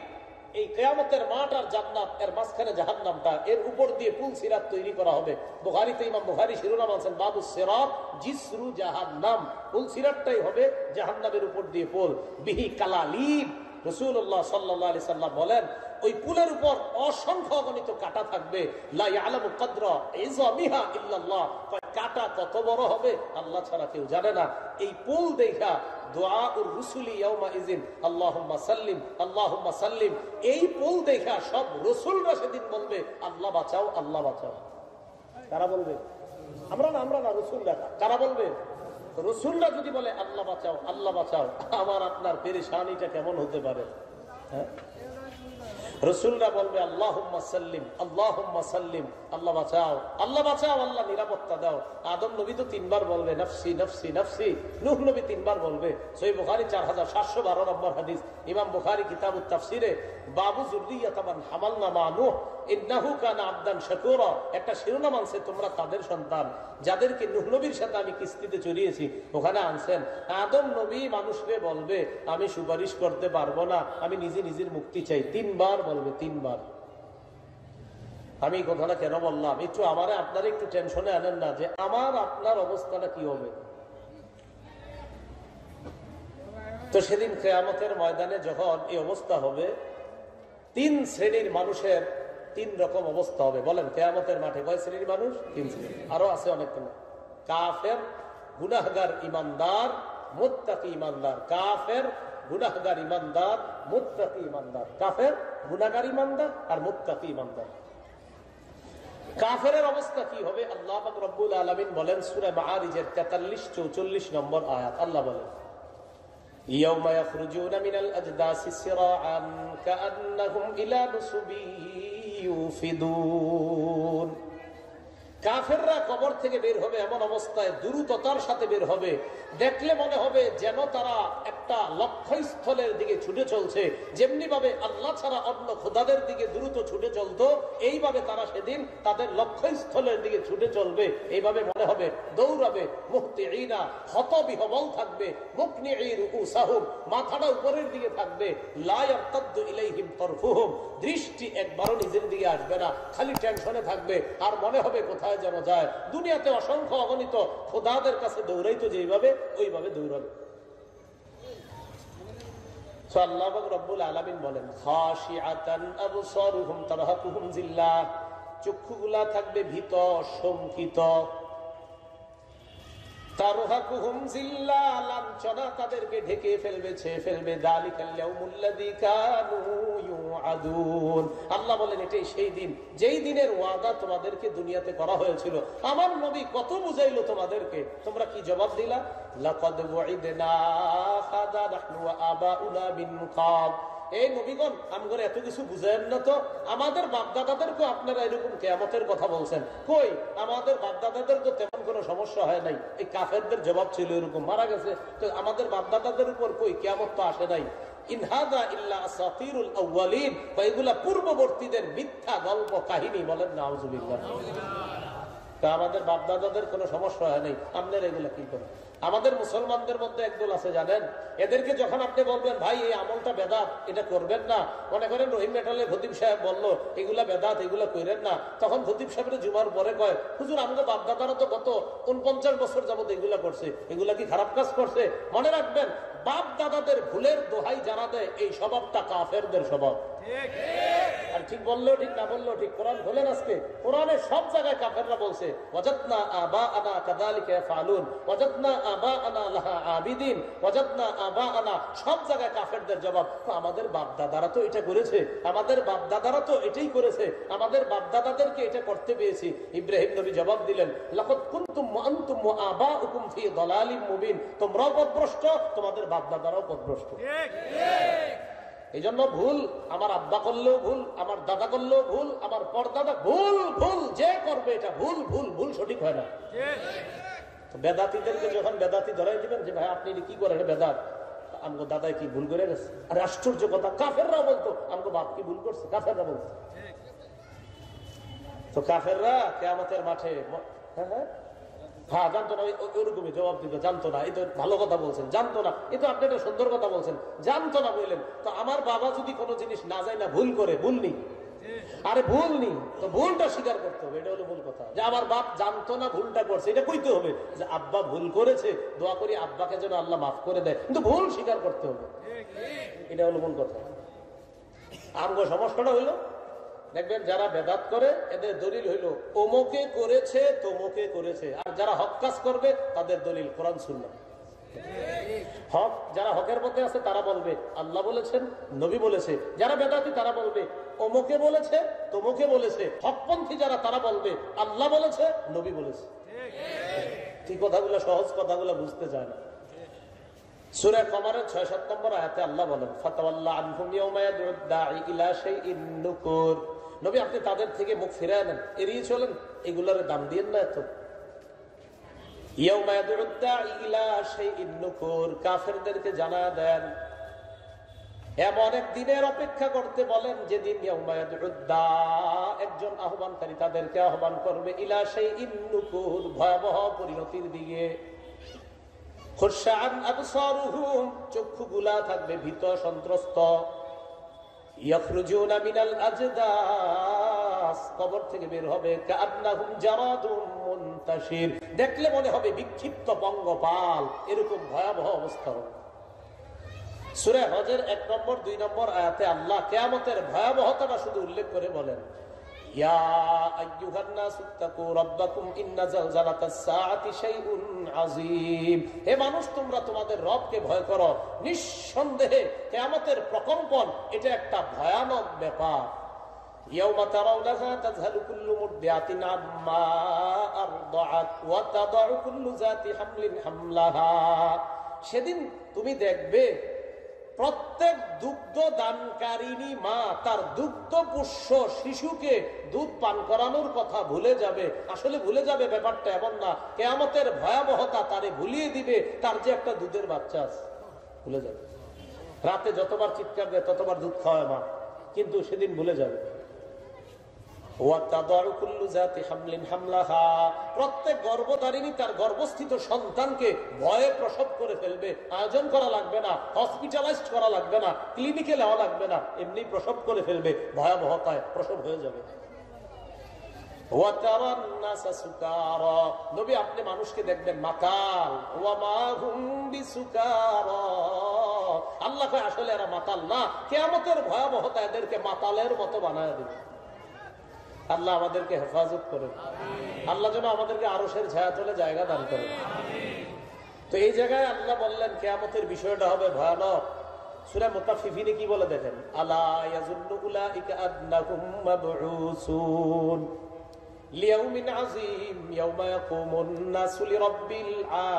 এই কিয়ামতের মাঠ আর জান্নাত এর মাঝখানে জাহান্নামটা, এর উপর দিয়ে পুল সিরাত তৈরি করা হবে। বুখারীতে ইমাম বুখারী শিরোনাম আছেন বাবুস সিরাত জিসরু জাহান্নাম। পুল সিরাতটাই হবে জাহান্নামের উপর দিয়ে পুল, বিহি কালালিব। রাসূলুল্লাহ সাল্লাল্লাহু আলাইহি সাল্লাম বলেন ওই পুলের উপর অসংখ্য অগণিত কাঁটা থাকবে, লা ইয়ালামু কদরা ইযামিহা ইল্লাল্লাহ। কাঁটা কত বড় হবে আল্লাহ ছাড়া কেউ জানে না। এই পুল দেখা দুআউর রাসূলি ইয়াউমা ইযিন আল্লাহুম্মা সাল্লিম আল্লাহুম্মা সাল্লিম, এই পুল দেখা সব রাসূলরা সেদিন বলবে আল্লাহ বাঁচাও আল্লাহ বাঁচাও। কারা বলবে? আমরা না, আমরা না, রাসূলরা। কারা বলবে? রাসূলরা যদি বলে আল্লাহ বাঁচাও আল্লাহ বাঁচাও, আমার আপনার পেরেশানিটা কেমন হতে পারে? হ্যাঁ, রাসূলরা বলবে আল্লাহুম্মা সাল্লিম আল্লাহুম্মা সাল্লিম, আল্লাহ বাঁচাও আল্লাহ বাঁচাও, আল্লাহ নিরাপত্তা দাও। আদম নবী তো 3 বার বলবে নফসি নফসি নফসি, নূহ নবী 3 বার বলবে। সহিহ বুখারী 4712 নম্বর হাদিস, ইমাম বুখারী কিতাবুত তাফসিরে বাবু যুররিয়াত মান হামালনা মা নূহ ইন্নাহু কানা আবদান শাকুরা, একটা শিরোনাম আনছে তোমরা তাদের সন্তান যাদেরকে নূহ নবীর সাথে আমি কিস্তিতে চড়িয়েছি। ওখানে আনছেন আদম নবী মানুষকে বলবে আমি সুপারিশ করতে পারবো না, আমি নিজে নিজের মুক্তি চাই। 3 বার বলবে, 3 বার। আমি এই কথাটা কেন বললাম? একটু আমারে আপনারা একটু টেনশনে আনেন না যে আমার আপনার অবস্থাটা কি হবে। তো সেদিন কিয়ামতের ময়দানে যখন এই অবস্থা হবে, 3 শ্রেণীর মানুষের 3 রকম অবস্থা হবে। বলেন কিয়ামতের মাঠে কয় শ্রেণীর মানুষ? 3 শ্রেণী। আরো আছে অনেকগুলো। কাফের, গুনাহগার, ইমানদার, মুত্তাকি ইমানদার। কাফের, গুনাহগার, ইমানদার, মুত্তাকি ইমানদার। কাফের, গুনাহগার, ইমানদার আর মুত্তাকি ইমানদার। কাফেরের অবস্থা কি হবে? আল্লাহ পাক রব্বুল আলামিন বলেন সূরা মাআরিজের 43-44 নম্বর আয়াত, আল্লাহ বলেন ইয়াউমা ইয়াখরুজুনা মিনাল আজদাসি সিরাআন কাআন্নাহুম ইলা নুসুবি ইউফিদুন। কাফেররা কবর থেকে বের হবে এমন অবস্থায় দ্রুততার সাথে বের হবে, দেখলে মনে হবে যেন তারা একটা লক্ষ্যস্থলের দিকে ছুটে চলছে। যেমনি ভাবে আল্লাহ ছাড়া অন্য খোদাদের দিকে দ্রুত ছুটে চলতো, এইভাবে তারা সেদিন তাদের লক্ষ্যস্থলের দিকে ছুটে চলবে। এইভাবে মনে হবে দৌড়াবে। মুহতিঈনা, হতবিহ্বল থাকবে। মুকনিঈ রুউসাহুম, মাথাটা উপরের দিকে থাকবে। লা ইয়ারতাদ্দু ইলাইহিম তারফুহুম, দৃষ্টি একবারও নিজের দিকে আসবে না, খালি টেনশনে থাকবে আর মনে হবে কোথায় যেন যায়। দুনিয়াতে অসংখ্য অগণিত খোদাদের কাছে দৌড়াইতো যেভাবে, ওইভাবে দৌড়াবে। আল্লাহ পাক রব্বুল আলামিন বলেন খাশিআতান আবসারুহুম তারহাকুহুম জিল্লাহ, চক্ষুগুলা থাকবে ভীত শঙ্কিত। তারহাকুহুম যিল্লা, লাঞ্ছনা তাদেরকে ঢেকে ফেলবে, ছেয়ে ফেলবে। যালিকাল ইয়াউমুল্লাযী কানূ ইউআদুন। আল্লাহ বলেন এটাই সেই দিন যেই দিনের ওয়াদা তোমাদেরকে দুনিয়াতে করা হয়েছিল। আমার নবী কত বুঝাইলো তোমাদেরকে, তোমরা কি জবাব দিলা? লাকাদ ওয়াইদনা হাদা নাহনু ওয়া আবাউনা মিন ক্বাব। এই নবীগণ, আমগরে এত কিছু বুঝায়েন না তো। আমাদের বাপদাদাদেরকে আপনারা এরকম কিয়ামতের কথা বলছেন, কই আমাদের বাপদাদাদের তো তেমন কোনো সমস্যা হয় নাই। এই কাফেরদের জবাব ছিল এরকম, মারা গেছে তো আমাদের বাপদাদাদের উপর কই কিয়ামত তো আসে নাই। ইনহাদা ইল্লা আসাতিরুল আউয়ালিন, এগুলা পূর্ববর্তীদের মিথ্যা গল্প কাহিনী। বলেন নাউজুবিল্লাহ। আমাদের বাপদাদাদের কোনো সমস্যা হয় নাই, আপনারা এগুলা কি করেন? আমাদের মুসলমানদের মধ্যে একদল আছে জানেন, এদেরকে যখন আপনি বলবেন ভাই এই আমলটা বেদাত, এটা করবেন না, মনে করেন রহিম মেটালের খতিব সাহেব বললো এগুলা বেদাত, এগুলা করেন না, তখন খতিব সাহেবের জুমার পরে কয় হুজুর আমাদের বাপদাদারা তো গত 49 বছর যাবত এগুলা করছে, এগুলা কি খারাপ কাজ করছে? মনে রাখবেন, বাপ দাদাদের ভুলের দোহাই জানা দেয় এই স্বভাবটা কাফেরদের স্বভাব। আর ঠিক বললেও ঠিক, না বললেও ঠিক। কোরআন খোলেন আজকে, কোরআনে সব জায়গায় কাফেররা বলছে ওয়াজাদনা আবাআনা কাযালিকা ইয়াফআলুন, ওয়াজাদনা আবাআনা লাহা আবিদিন, ওয়াজাদনা আবাআনা। সব জায়গায় কাফেরদের জবাব, আমাদের বাপ দাদারা তো এটা করেছে, আমাদের বাপ দাদারা তো এটাই করেছে, আমাদের বাপ দাদাদেরকে এটা করতে পেয়েছি। ইব্রাহিম নবী জবাব দিলেন লাকাদ কুনতুম ওয়া আনতুম ওয়া আবাউকুম ফি দালালিম মুবিন। তোমরাও পথভ্রষ্ট, তোমাদের বাপ দাদারাও পথভ্রষ্ট। ঠিক ঠিক। এই জন্য ভুল আমার আব্বা করলেও ভুল, আমার দাদা করলেও ভুল, আমার পরদাদা ভুল, ভুল যে করবে এটা ভুল, ভুল, ভুল সঠিক হয় না। বেদাতিদেরকে যখন বেদাতি ধরাই দিবেন যে ভাই আপনি কি করেন বেদাত, আমগো দাদাই কি ভুল করে গেছে? আর আশ্চর্য কথা, কাফেররা বলতো আমগো বাপ কি ভুল করছে, কাফেররা বলতো। তো কাফেররা কিয়ামতের মাঠে হ্যাঁ জানতো না, ওরকমই জবাব দিত, জানতো না। এই তো ভালো কথা বলছেন, জানতো না। এই তো আপনি একটা সুন্দর কথা বলছেন, জানতো না বললেন। তো আমার বাবা যদি কোনো জিনিস না যায় না, ভুল করে, ভুল নি, আরে ভুল নি, তো ভুলটা স্বীকার করতে হবে। এটা হলো মূল কথা, যে আমার বাপ জানতো না, ভুলটা করছে, এটা কইতে হবে যে আব্বা ভুল করেছে, দোয়া করি আব্বাকে যেন আল্লাহ মাফ করে দেয়, কিন্তু ভুল স্বীকার করতে হবে। এটা হলো মূল কথা। আমগো সমস্যাটা হইলো, দেখবেন যারা বেদাত করে এদের দলিল হইল ওমকে করেছে, তোমকে করেছে। আর যারা হক কাজ করবে তাদের দলিল কোরআন সুন্নাহ। হক যারা হকের মধ্যে আছে তারা বলবে আল্লাহ বলেছেন, নবী বলেছে। যারা বেদাতি তারা বলবে ওমকে বলেছে, তোমকে বলেছে। হকপন্থী যারা তারা বলবে আল্লাহ বলেছে, নবী বলেছে। এই কথাগুলো সহজ কথাগুলো বুঝতে চায় না। সূরা কমারের 6-7 নম্বর আয়াতে আল্লাহ বলেন ফাতাওয়াল্লা আনহুম ইয়াওমা ইয়াদউদ দাঈ ইলা শাইইন নুকুর। নবী আপনি তাদের থেকে মুখ ফিরায় নেন, এড়িয়ে চলেন, এগুলোর দাম দিয়েন না এত। ইয়াওমা ইয়াদউদ দাঈ ইলা শাইইন নুকুর, কাফেরদেরকে জানা দেন এমন এক দিনের অপেক্ষা করতে বলেন যেদিন ইয়াওমা ইয়াদউদ দা, একজন আহ্বানকারী তাদেরকে আহ্বান করবে ইলা শাইইন নুকুর, ভয়াবহ পরিণতির দিকে। খুশআন আবসারুহুম, চক্ষুগুলা থাকবে ভীত সন্ত্রস্ত। ইয়াখরুজুনা মিনাল আজদাস, কবর থেকে বের হবে কাআন্নাহুম জারাদুম মুনতাশির, দেখলে মনে হবে বিক্ষিপ্ত পঙ্গপাল, এরকম ভয়াবহ অবস্থা হবে। সূরা হজের 1 নম্বর 2 নম্বর আয়াতে আল্লাহ কিয়ামতের ভয়াবহতাটা শুধু উল্লেখ করে বলেন ইয়া আইয়ুহান নাসু তাকু রাব্বাকুম ইন্না জালজালাতাস সাআতি শাইউন আযীম। হে মানুষ, তোমরা তোমাদের রবকে ভয় করো, নিঃসন্দেহে কিয়ামতের প্রকম্পন এটা একটা ভয়ানক ব্যাপার। ইয়াওমা তারাউনাহা তাযহালু কুল্লু মুরদিআতিন আম্মা আরদাআত ওয়া তাদাউ কুল্লু যাতি হামলিন হামলাহা। সেদিন তুমি দেখবে প্রত্যেক দুগ্ধ দানকারিনী মা তার দুগ্ধ পুষ্য শিশুকে দুধ পান করানোর কথা ভুলে যাবে। আসলে ভুলে যাবে ব্যাপারটা এমন না, কিয়ামতের ভয়াবহতা তারে ভুলিয়ে দিবে তার যে একটা দুধের বাচ্চা আছে, ভুলে যাবে। রাতে যতবার চিৎকার দেয় ততবার দুধ খাওয়ায় মা, কিন্তু সেদিন ভুলে যাবে। প্রত্যেক গর্ভধারিণী তার গর্ভস্থিত সন্তানকে ভয়ে প্রসব করে ফেলবে। আয়োজন করা লাগবে না, হসপিটালাইজড করা লাগবে না, ক্লিনিকে নেওয়া লাগবে না, এমনি প্রসব করে ফেলবে, ভয়াবহতায় প্রসব হয়ে যাবে। নবী আপনি মানুষকে দেখবেন মাতাল, আল্লাহ কয় আসলে এরা মাতাল না, কিয়ামতের ভয়াবহতা এদেরকে মাতালের মতো বানায় দেবে। আল্লাহ আমাদেরকে হেফাজত করেন, আল্লাহ যেন আমাদেরকে আরশের ছায়াতলে জায়গা দান করেন। তো এই জায়গায় আল্লাহ বললেন কিয়ামতের বিষয়টা হবে ভয়ানক। সূরা মুতাফফিফিনে কি বলে দেখেন, আলা ইয়াজুন্নু উলাইকা আন্নাহুম মাবউসুন লিয়াউমিন আযীম ইয়াওমা ইয়াকুমুন নাসু লিরাব্বিল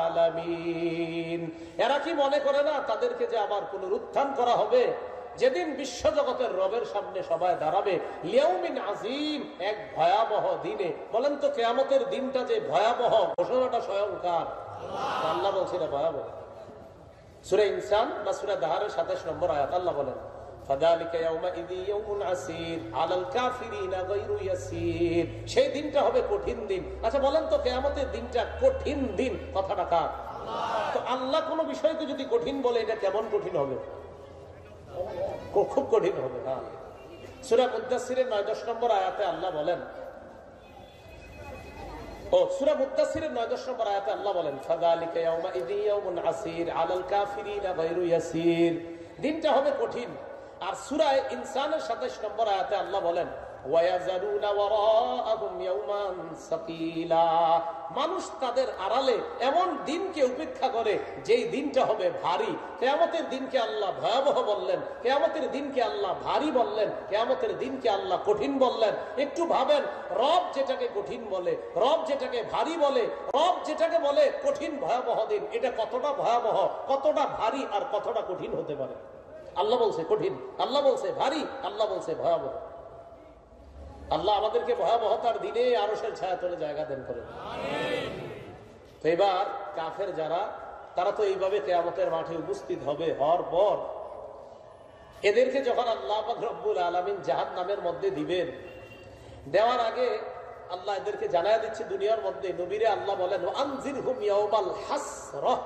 আলামিন। এরা কি মনে করে না তাদেরকে যে আবার পুনরুত্থান করা হবে, যেদিন বিশ্বজগতের রবের সামনে সবাই দাঁড়াবে, লিয়াউমিন আযীম, এক ভয়াবহ দিনে। বলেন তো কিয়ামতের দিনটা যে ভয়াবহ, ঘোষণাটা স্বয়ং কার? আল্লাহ বলছেন ভয়াবহ। সূরা ইনসান বা সূরা দাহারের 27 নম্বর আয়াত আল্লাহ বলেন, ফাযালিকা ইয়াউমাইযি ইয়াউমুন আসীর আলাল কাফিরিনা গায়রু ইয়াসীর। সেই দিনটা হবে কঠিন দিন। আচ্ছা বলেন তো কিয়ামতের দিনটা কঠিন দিন কথাটা কার? আল্লাহ। তো আল্লাহ কোন বিষয়কে যদি কঠিন বলে, এটা কেমন কঠিন হবে? খুব কঠিন হবে। হ্যাঁ, সূরা মুদ্দাসসিরের 9-10 নম্বর আয়াতে আল্লাহ বলেন, সূরা মুদ্দাসসিরের 9-10 নম্বর আয়াতে আল্লাহ বলেন, ফাযালিকা ইয়াউমাইযি ইয়াউমুন আসীর আলাল কাফিরিনা গায়রু ইয়াসীর। দিনটা হবে কঠিন। আর সূরা ইনসানের 27 নম্বর আয়াতে আল্লাহ বলেন, ওয়ায়াযারুনা ওয়ারাআহুম ইয়াওমান সাকিলা। মানুষ তাদের আড়ালে এমন দিনকে উপেক্ষা করে যেই দিনটা হবে ভারী। কিয়ামতের দিনকে আল্লাহ ভয়াবহ বললেন, কিয়ামতের দিনকে আল্লাহ ভারী বললেন, কিয়ামতের দিনকে আল্লাহ কঠিন বললেন। একটু ভাবেন, রব যেটাকে কঠিন বলে, রব যেটাকে ভারী বলে, রব যেটাকে বলে কঠিন ভয়াবহ দিন, এটা কতটা ভয়াবহ, কতটা ভারী আর কতটা কঠিন হতে পারে। আল্লাহ বলছে কঠিন, আল্লাহ বলছে ভারী, আল্লাহ বলছে ভয়াবহ। আল্লাহ আমাদেরকে ভয়াবহতার দিনে আরশের ছায়াতলে জায়গা দান করেন। তো এবার কাফের যারা, তারা তো এইভাবে কিয়ামতের মাঠে উপস্থিত হবে। হওয়ার পর এদেরকে যখন আল্লাহ পাক রব্বুল আলামিন জাহান্নামের মধ্যে দিবেন, দেওয়ার আগে আল্লাহ এদেরকে জানায়া দিচ্ছে দুনিয়ার মধ্যে। নবীরে আল্লাহ বলেন, আনজিরহুম ইয়াউমাল হাসরাহ।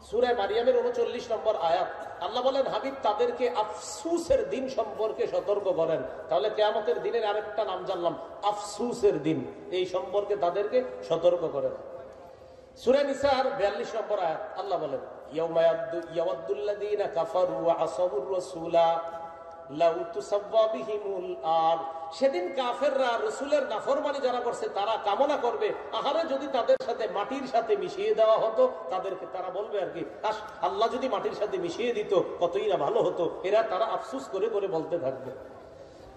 সূরা মারিয়ামের 39 নম্বর আয়াত আল্লাহ বলেন, হাবিব তাদেরকে আফসুসের দিন সম্পর্কে সতর্ক করেন। তাহলে কিয়ামতের দিনের আরেকটা নাম জানলাম, আফসুসের দিন। এই সম্পর্কে তাদেরকে সতর্ক করেন। সূরা নিসার 42 নম্বর আয়াত আল্লাহ বলেন, ইয়াউমা ইয়াওয়াদ্দুল্লাযীনা কাফারু ওয়া আসাবুর রাসূলা লাউ তুসাওয়া বিহিমুল আর। সেদিন কাফেররা রাসূলের নাফরমানি যারা করছে তারা কামনা করবে, আহারে যদি তাদের সাথে মাটির সাথে মিশিয়ে দেওয়া হতো। তাদেরকে তারা বলবে আর কি, আল্লাহ যদি মাটির সাথে মিশিয়ে দিত কতই না ভালো হতো। এরা তারা আফসোস করে করে বলতে থাকবে।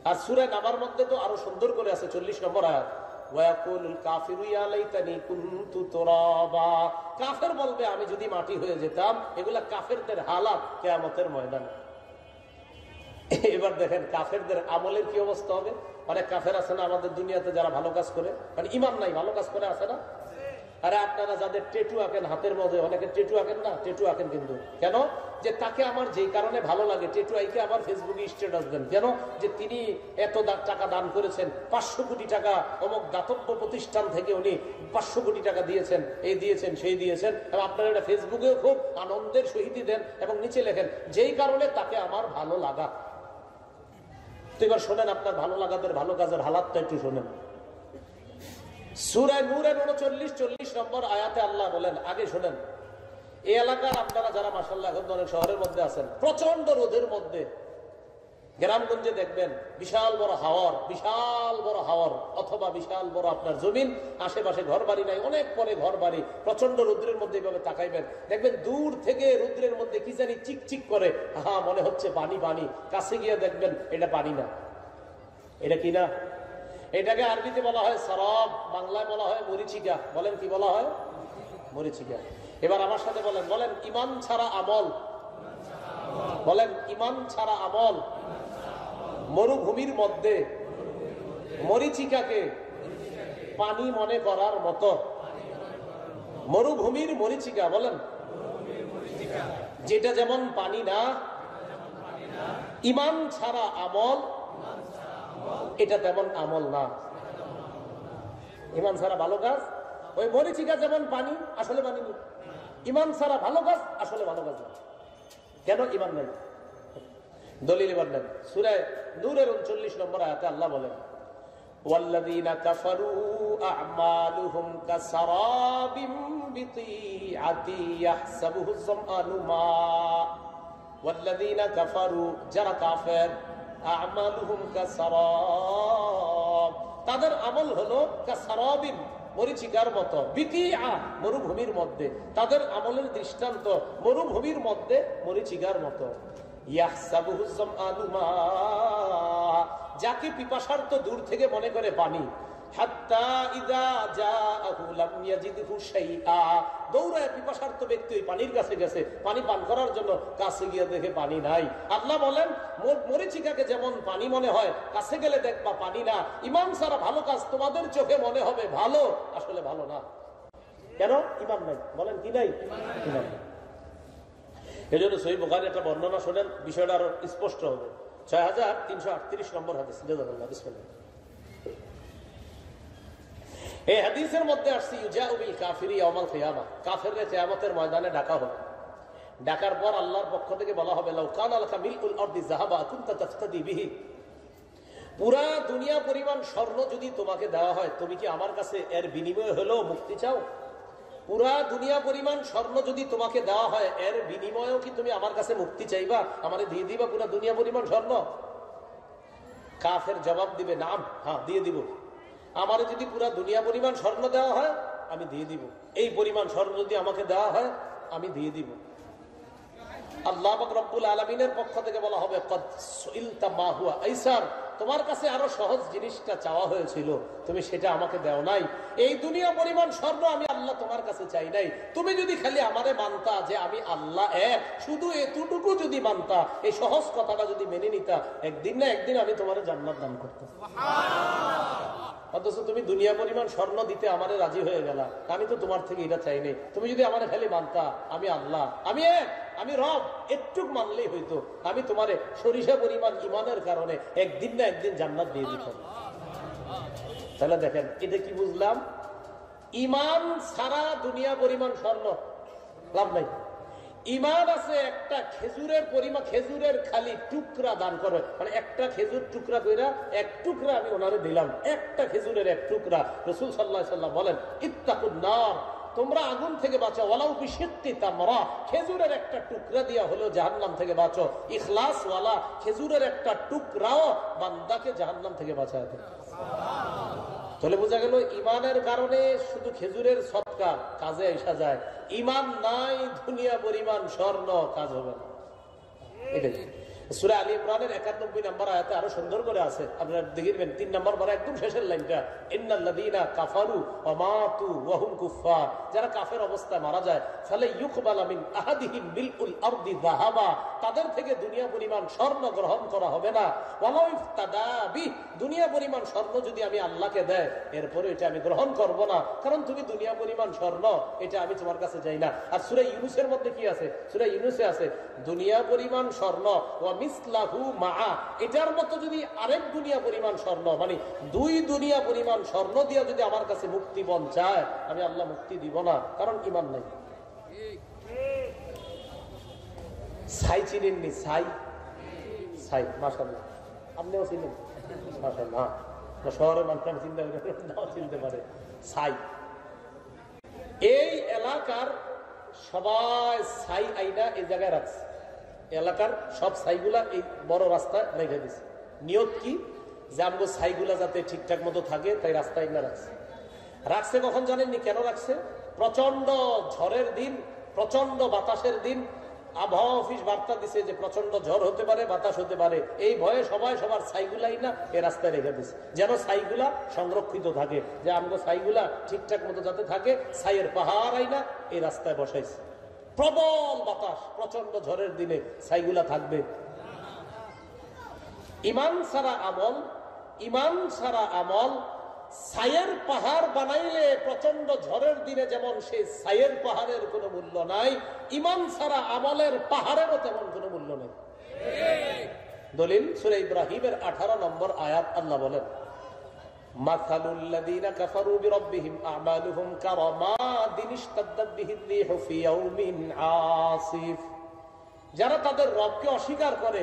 আর সূরা নাবার মধ্যে তো আরো সুন্দর করে আছে 40 নম্বর আয়াত, ওয়ায়াকুলুল কাফিরু ইয়া লাইতানি কুনতু তুরাবা। কাফের বলবে আমি যদি মাটি হয়ে যেতাম। এগুলা কাফেরদের হালাত কিয়ামতের ময়দানে। এবার দেখেন কাফেরদের আমলের কি অবস্থা হবে। অনেক কাফের আছে না আমাদের দুনিয়াতে যারা ভালো কাজ করে, মানে ইমান নাই, ভালো কাজ করে, আছে না? আরে আপনারা যাদের টেটু আঁকেন হাতের মধ্যে, অনেকে টেটু আঁকেন না, টেটু আঁকেন কিন্তু কেন? যে তাকে আমার যেই কারণে ভালো লাগে, টেটু আইকে আবার ফেসবুকে স্ট্যাটাস দেন কেন? যে তিনি এত টাকা দান করেছেন, 500 কোটি টাকা অমুক দাতব্য প্রতিষ্ঠান থেকে উনি 500 কোটি টাকা দিয়েছেন, এই দিয়েছেন, সেই দিয়েছেন। এবং আপনারা এটা ফেসবুকেও খুব আনন্দের সহিত দেন এবং নিচে লেখেন যেই কারণে তাকে আমার ভালো লাগা। তো এবার শোনেন আপনার ভালো লাগাদের ভালো কাজের হালাতটা একটু শোনেন। সূরা নূরের 39-40 নম্বর আয়াতে আল্লাহ বলেন, আগে শোনেন, এই এলাকার আপনারা যারা মাশাআল্লাহ এখন অনেক শহরের মধ্যে আছেন, প্রচন্ড রোদের মধ্যে গ্রামগঞ্জে দেখবেন বিশাল বড় হাওর অথবা বিশাল বড় আপনার জমিন, আশেপাশে ঘর বাড়ি নাই, অনেক পরে ঘর বাড়ি, প্রচন্ড রোদ্রের মধ্যে এইভাবে তাকাইবেন, দেখবেন দূর থেকে রোদ্রের মধ্যে কি জানি চিকচিক করে, মনে হচ্ছে পানি পানি। কাছে গিয়ে দেখবেন এটা পানি না, এটা কি না, এটাকে আরবিতে বলা হয় সরব, বাংলায় বলা হয় মরিচিকা। বলেন কি বলা হয়? মরিচিকা। এবার আমার সাথে বলেন, বলেন ইমান ছাড়া আমল, বলেন ইমান ছাড়া আমল। মরুভূমির মধ্যে মরিচিকাকে পানি মনে করার মতো। মরুভূমির মরিচিকা, বলেন যেটা যেমন পানি না, ইমান ছাড়া আমল এটা তেমন আমল না। ইমান ছাড়া ভালো কাজ, ওই মরিচিকা যেমন পানি, আসলে পানি নেই। ইমান ছাড়া ভালো কাজ আসলে ভালো কাজ না। কেন? ইমান নাই। দলিল এবার নেন, সূরা নূরের 39 নম্বর আয়াতে আল্লাহ বলেন, ওয়াল্লাযীনা কাফারু আ'মালুহুম কাসারাবিম বিতিআতি ইয়াহসাবুহু যামআনু মা। ওয়াল্লাযীনা কাফারু, যারা কাফের, আ'মালুহুম কাসারাব, তাদের আমল হলো কাসারাবিন, মরিচিকার মতো, বিকিআ, মরুভূমির মধ্যে। তাদের আমলের দৃষ্টান্ত মরুভূমির মধ্যে মরিচিকার মতো। ইয়াহসাবুহু যামআনু মা, যাকে পিপাসার্ত দূর থেকে মনে করে পানি। হাত্তা ইযা জাআহু লাম ইয়াজিদহু শাইআ, দৌড়ায় পিপাসার্ত ব্যক্তি ওই পানির কাছে গেছে পানি পান করার জন্য, কাছে গিয়ে দেখে পানি নাই। আল্লাহ বলেন মরিচিকাকে যেমন পানি মনে হয়, কাছে গেলে দেখবা পানি না। ইমান ছাড়া ভালো কাজ তোমাদের চোখে মনে হবে ভালো, আসলে ভালো না। কেন? ইমান নাই। বলেন কি নাই? ইমান নাই। এই জন্য সহিহ বুখারীর একটা বর্ণনা শোনেন, বিষয়টা আরো স্পষ্ট হবে। 6338 নম্বর হাদিস। জাযাকাল্লাহ। বিসমিল্লাহ। এই হাদিসের মধ্যে আসছে ইউজাউ বিল কাফিরি ইয়াউমাল কিয়ামা, কাফেরদের কিয়ামতের ময়দানে ডাকা হবে। ডাকার পর আল্লাহর পক্ষ থেকে বলা হবে লাউ কানা লাকা মিলউল আরদি যাহাবা কুনতা তাফতাদি বিহি, পুরা দুনিয়া পরিমাণ স্বর্ণ যদি তোমাকে দেওয়া হয়, তুমি কি আমার কাছে এর বিনিময়ে হলেও মুক্তি চাও? পুরা দুনিয়া পরিমাণ স্বর্ণ যদি তোমাকে দেওয়া হয়, এর বিনিময়েও কি তুমি আমার কাছে মুক্তি চাইবা? আমারে দিয়ে দিবা পুরা দুনিয়া পরিমাণ স্বর্ণ? কাফের জবাব দিবে নাম, হ্যাঁ দিয়ে দিব। আমারে যদি পুরা দুনিয়া পরিমাণ স্বর্ণ দেওয়া হয় আমি দিয়ে দিব, এই পরিমাণ স্বর্ণ যদি আমাকে দেওয়া হয় আমি দিয়ে দিব। আল্লাহ পাক রব্বুল আলামিনের পক্ষ থেকে বলা হবে কদ সুইলতা মা হুয়া আইসার, তোমার কাছে আরো সহজ জিনিসটা চাওয়া হয়েছিল, তুমি সেটা আমাকে দাও নাই। এই দুনিয়া পরিমাণ স্বর্ণ আমি আল্লাহ তোমার কাছে চাই নাই। তুমি যদি খালি আমারে মানতা যে আমি আল্লাহ এক, শুধু এতটুকু যদি মানতা, এই সহজ কথাটা যদি মেনে নিতা, একদিন না একদিন আমি তোমার জান্নাত দান করতাম। অথচ তুমি দুনিয়া পরিমাণ স্বর্ণ দিতে আমারে রাজি হয়ে গেলা, আমি তো তোমার থেকে এটা চাই নাই। তুমি যদি আমারে খালি মানতা আমি আল্লাহ, আমি এক, আমি রব, একটুক মানলেই হইতো, আমি তোমারে সরিষা পরিমাণ ইমানের কারণে একদিন না একদিন জান্নাত দিয়ে দিতাম। তাহলে দেখেন এটা কি বুঝলাম? ইমান ছাড়া দুনিয়া পরিমাণ স্বর্ণ লাভ নাই। ইমান আছে একটা খেজুরের পরিমাণ, খেজুরের খালি টুকরা দান করে, মানে একটা খেজুর টুকরা কইরা এক টুকরা আমি ওনারে দিলাম, একটা খেজুরের এক টুকরা। রাসূল সাল্লাল্লাহু আলাইহি ওয়াসাল্লাম বলেন ইত্তাকুন নার, তোমরা আগুন থেকে বাঁচো, ওয়ালাউ বিশিক্কি তামরা, খেজুরের একটা টুকরা দিয়া হলো জাহান্নাম থেকে বাঁচো। ইখলাস ওয়ালা খেজুরের একটা টুকরাও বান্দাকে জাহান্নাম থেকে বাঁচায় দেয়। তাহলে বোঝা গেল ইমানের কারণে শুধু খেজুরের সৎকার কাজে আসা যায়, ইমান নাই দুনিয়া পরিমাণ স্বর্ণ কাজ হবে না। এটাই সূরা আলী ইমরানের 91 নম্বর আয়াতে আরো সুন্দর করে আছে, আপনারা দেখবেন 3 নম্বর পরে একদম শেষের লাইনটা, ইন্নাল্লাযীনা কাফারু ওয়া মাতু ওয়া হুম কুফফার, যারা কাফের অবস্থায় মারা যায়, ফালা ইউকবালা মিন আহাদিহিম মিলউল আরদি যাহাবা, তাদের থেকে দুনিয়া পরিমাণ স্বর্ণ গ্রহণ করা হবে না। ওয়ালাউ ইফতাদা বিহ, দুনিয়া পরিমাণ স্বর্ণ যদি আমি আল্লাহকে দেয়, এরপরে এটা আমি গ্রহণ করব না, কারণ তুমি দুনিয়া পরিমাণ স্বর্ণ, এটা আমি তোমার কাছে চাই না। আর সূরা ইউনূসের মধ্যে কি আছে? সূরা ইউনূসে আছে দুনিয়া পরিমাণ স্বর্ণ ওয়া মিসলাহু মাআ, এটার মতো যদি আরেক দুনিয়া পরিমাণ স্বর্ণ, মানে 2 দুনিয়া পরিমাণ স্বর্ণ দিয়া যদি আমার কাছে মুক্তি বন চায়, আমি আল্লাহ মুক্তি দিব না, কারণ ঈমান নাই। ছাই চিনেননি? ছাই, ছাই মাশাআল্লাহ, আপনিও চিনেন মাশাআল্লাহ। শহরের মানুষ চিন্তা নাও চিনতে পারে ছাই। এই এলাকার সবাই ছাই আইনা এই জায়গায় রাখছে, এলাকার সব ছাইগুলা এই বড় রাস্তায় রেখে দিছে। নিয়ত কি? যে আমগো ছাইগুলা যাতে ঠিকঠাক মতো থাকে, তাই রাস্তায় এগুলা রাখছে। রাখছে কখন জানেননি? কেন রাখছে? প্রচন্ড ঝড়ের দিন, প্রচন্ড বাতাসের দিন, আবহাওয়া অফিস বার্তা দিছে যে প্রচন্ড ঝড় হতে পারে, বাতাস হতে পারে, এই ভয়ে সবাই সবার ছাইগুলাই না এই রাস্তায় রেখে দিছে, যেন ছাইগুলা সংরক্ষিত থাকে, যে আমগো ছাইগুলা ঠিকঠাক মতো যাতে থাকে, ছাইয়ের পাহাড় আইনা এই রাস্তায় বসাইছে। প্রবল বাতাস, প্রচন্ড ঝড়ের দিনে ছাইগুলা থাকবে। ইমান ছাড়া আমল, ইমান ছাড়া আমল ছাইয়ের পাহাড় বানাইলে প্রচন্ড ঝড়ের দিনে যেমন সেই ছাইয়ের পাহাড়ের কোনো মূল্য নাই, ইমান ছাড়া আমলের পাহাড়েরও তেমন কোনো মূল্য নেই। দলিল সূরা ইব্রাহিমের 18 নম্বর আয়াত, আল্লাহ বলেন মাসালুল্লাযীনা কাফারু বিরাব্বিহিম আ'মালুহুম কারামাদিন ইশতাদ্দাত বিহির রিহু ফি ইয়াউমিন আসিফ, যারা তাদের রবকে অস্বীকার করে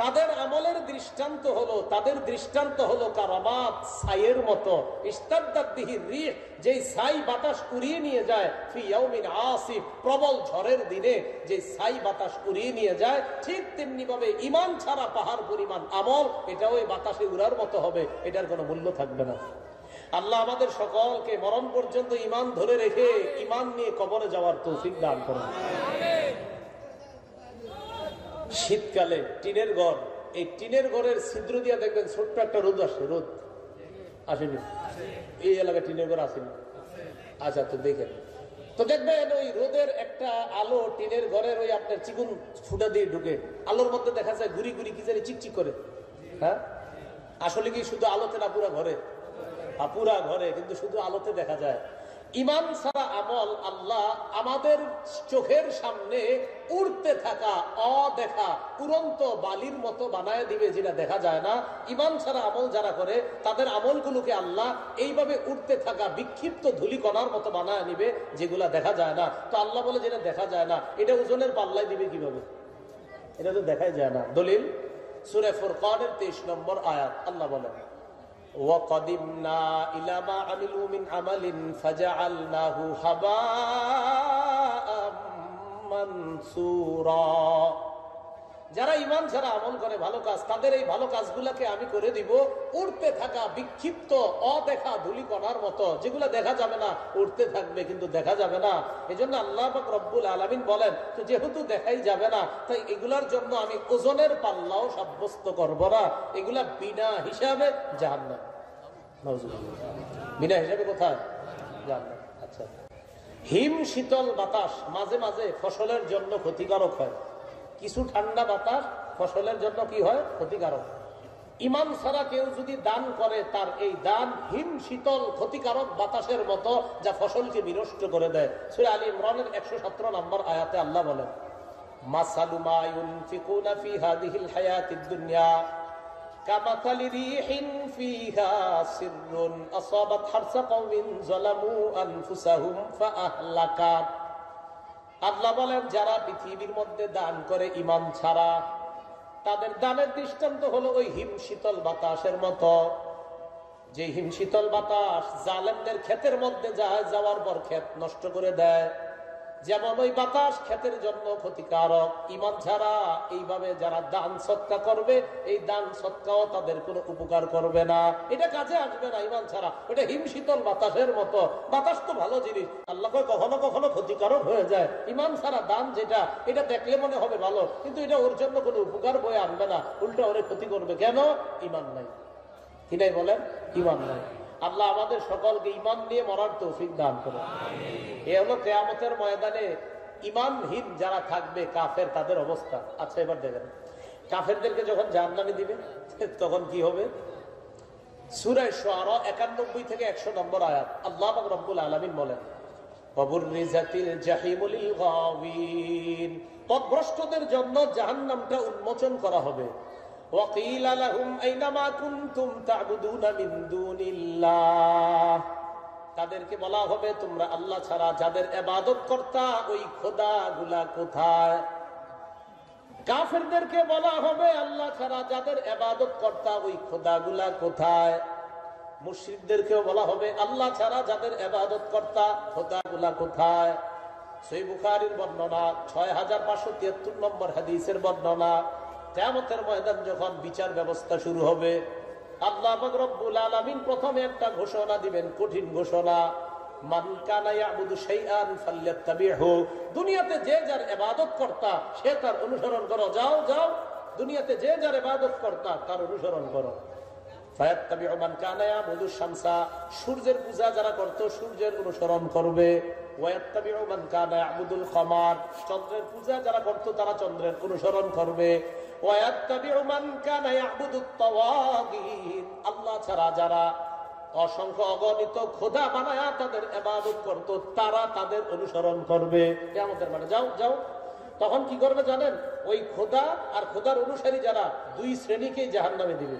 তাদের আমলের দৃষ্টান্ত হলো কারামাত, ছাইয়ের মতো। ইস্তাদ্দাত বিহি রিহ, যেই ছাই বাতাস উড়িয়ে নিয়ে যায়, ফি ইয়াউমিন আসিফ, প্রবল ঝড়ের দিনে যে ছাই বাতাস উড়িয়ে নিয়ে যায়, ঠিক তেমনি ভাবে ঈমান ছাড়া পাহাড় পরিমাণ আমল, এটাও এই বাতাসে উড়ার মতো হবে, এটার কোনো মূল্য থাকবে না। আল্লাহ আমাদের সকলকে মরণ পর্যন্ত ঈমান ধরে রেখে ঈমান নিয়ে কবরে যাওয়ার তৌফিক দান করুন। শীতকালে টিনের ঘর, এই টিনের ঘরের ছিদ্র দিয়ে দেখবেন ছোট্ট একটা রোদ আসে। রোদ আসেনি? এই এলাকায় টিনের ঘর আসেনি? আচ্ছা, তো দেখেন তো দেখবেন ওই রোদের একটা আলো টিনের ঘরের ওই আপনার চিকুন ফুটা দিয়ে ঢুকে, আলোর মধ্যে দেখা যায় ঘুরি ঘুরি কি জানি চিকচিক করে। হ্যাঁ, আসলে কি শুধু আলোতে না পুরা ঘরে? পুরা ঘরে, কিন্তু শুধু আলোতে দেখা যায়। ঈমান ছাড়া আমল আল্লাহ আমাদের চোখের সামনে উড়তে থাকা অদেখা উড়ন্ত বালির মতো বানায় দিবে, যেটা দেখা যায় না। ঈমান ছাড়া আমল যারা করে তাদের আমলগুলোকে আল্লাহ এইভাবে উড়তে থাকা বিক্ষিপ্ত ধূলিকণার মতো বানায় নিবে, যেগুলা দেখা যায় না। তো আল্লাহ বলে যেটা দেখা যায় না, এটা ওজনের পাল্লায় দিবে কিভাবে? এটা তো দেখাই যায় না। দলিল সূরা ফুরকানের 23 নম্বর আয়াত, আল্লাহ বলেন وَقَدِمْنَا إِلَى مَا عَمِلُوا مِنْ عَمَلٍ فَجَعَلْنَاهُ هَبَاءً مَنْثُورًا। যারা ঈমান ছাড়া আমল করে ভালো কাজ, তাদের এই ভালো কাজগুলোকে আমি করে দিব উড়তে থাকা বিক্ষিপ্ত অদেখা ধূলিকণার মতো, যেগুলো দেখা যাবে না, উড়তে থাকবে কিন্তু দেখা যাবে না। এজন্য আল্লাহ পাক রব্বুল আলামিন বলেন, তো যেহেতু দেখাই যাবে না, তাই এগুলার জন্য আমি ওজনের পাল্লাও সাব্যস্ত করব না। এগুলা বিনা হিসাবে জাহান্নাম। বিনা হিসাবে কোথায়? জাহান্নাম। আচ্ছা, হিম শীতল বাতাস মাঝে মাঝে ফসলের জন্য ক্ষতিকারক হয়। কিছু ঠান্ডা বাতাস ফসলের জন্য কি হয়? ক্ষতিকারক। ঈমান ছাড়া কেউ যদি দান করে, তার এই দান হিম শীতল ক্ষতিকারক বাতাসের মতো, যা ফসলকে বিনষ্ট করে দেয়। সূরা আলী ইমরানের 117 নম্বর আয়াতে আল্লাহ বলেন, মাসালু মা ইউনফিকুনা ফি হাযিহিল হায়াতিদ দুনিয়া কামাসালি রিহিন ফিহা সিররুন আসাবাত হারসা কওমিন যালামু আনফুসাহুম ফাআহলাকাত। আল্লাহ বলেন, যারা পৃথিবীর মধ্যে দান করে ঈমান ছাড়া, তাদের দানের দৃষ্টান্ত হলো ওই হিম শীতল বাতাসের মতো, যে হিম শীতল বাতাস জালেমদের ক্ষেতের মধ্যে যায়, যাওয়ার পর ক্ষেত নষ্ট করে দেয়। যেমন ওই বাতাস ক্ষেতের জন্য ক্ষতিকারক, ঈমান ছাড়া এইভাবে যারা দান সৎকা করবে, এই দান সৎকাও তাদের কোনো উপকার করবে না, এটা কাজে আসবে না ঈমান ছাড়া। ওটা হিম শীতল বাতাসের মতো। বাতাস তো ভালো জিনিস, আল্লাহ কখনো কখনো ক্ষতিকারক হয়ে যায়। ঈমান ছাড়া দান যেটা, এটা দেখলে মনে হবে ভালো, কিন্তু এটা ওর জন্য কোনো উপকার বয়ে আনবে না, উল্টা ওরে ক্ষতি করবে। কেন? ঈমান নাই। কি নাই বলেন? ঈমান নাই। আল্লাহ আমাদের সকলকে ঈমান নিয়ে মরার তৌফিক দান করে। এ হলো কিয়ামতের ময়দানে ঈমানহীন যারা থাকবে, কাফের, তাদের অবস্থা। আচ্ছা, এবার দেখেন কাফেরদেরকে যখন জাহান্নামে দিবে তখন কি হবে। সূরা শুআরা 91 থেকে 100 নম্বর আয়াত, আল্লাহ পাক রব্বুল আলামিন বলেন, ওয়াবুররিজাতিল জাহিমু লিল গাওয়িন, পথভ্রষ্টদের জন্য জাহান্নামটা উন্মোচন করা হবে। ওয়াকিলা লাহুম আইনা মা কুনতুম তা'বুদুনা মিন দুনিল্লাহ, তাদেরকে বলা হবে, তোমরা আল্লাহ ছাড়া যাদের ইবাদত করতা, ওই খোদাগুলা কোথায়? কাফেরদেরকে বলা হবে, আল্লাহ ছাড়া যাদের ইবাদত করতা, ওই খোদাগুলা কোথায়? মুশরিকদেরকেও বলা হবে, আল্লাহ ছাড়া যাদের ইবাদত করতা, খোদাগুলা কোথায়? সহিহ বুখারীর বর্ণনা, 6573 নম্বর হাদিসের বর্ণনা। কিয়ামতের ময়দান যখন বিচার ব্যবস্থা শুরু হবে, আল্লাহ পাক রব্বুল আলামিন প্রথমে একটা ঘোষণা দিবেন, কঠিন ঘোষণা, মান কানা ইয়াবুদু শাইআন ফালইত্তাবিহু, দুনিয়াতে যে যার ইবাদত করতা সে তার অনুসরণ করো। যাও যাও, দুনিয়াতে যে যার ইবাদত করতা তার অনুসরণ করো। ফায়াত্তাবিউ মান কানা ইয়াবুদু শামসা, সূর্যের পূজা যারা করত সূর্যের অনুসরণ করবে। ওয়ায়াত্তাবিউ মান কানা ইয়াবুদুল কমার, চন্দ্রের পূজা যারা করত তারা চন্দ্রের অনুসরণ করবে। ওয়ায়াত্তাবিউ মান কানা ইয়াবুদুত তাওয়াগিন, আল্লাহ ছাড়া যারা অসংখ্য অগণিত খোদা বানায়া তাদের ইবাদত করত, তারা তাদের অনুসরণ করবে। কিয়ামতের মাঠে যাও যাও, তখন কি করবে জানেন? ওই খোদা আর খোদার অনুসারী যারা, দুই শ্রেণীকে জাহান্নামে দিবে।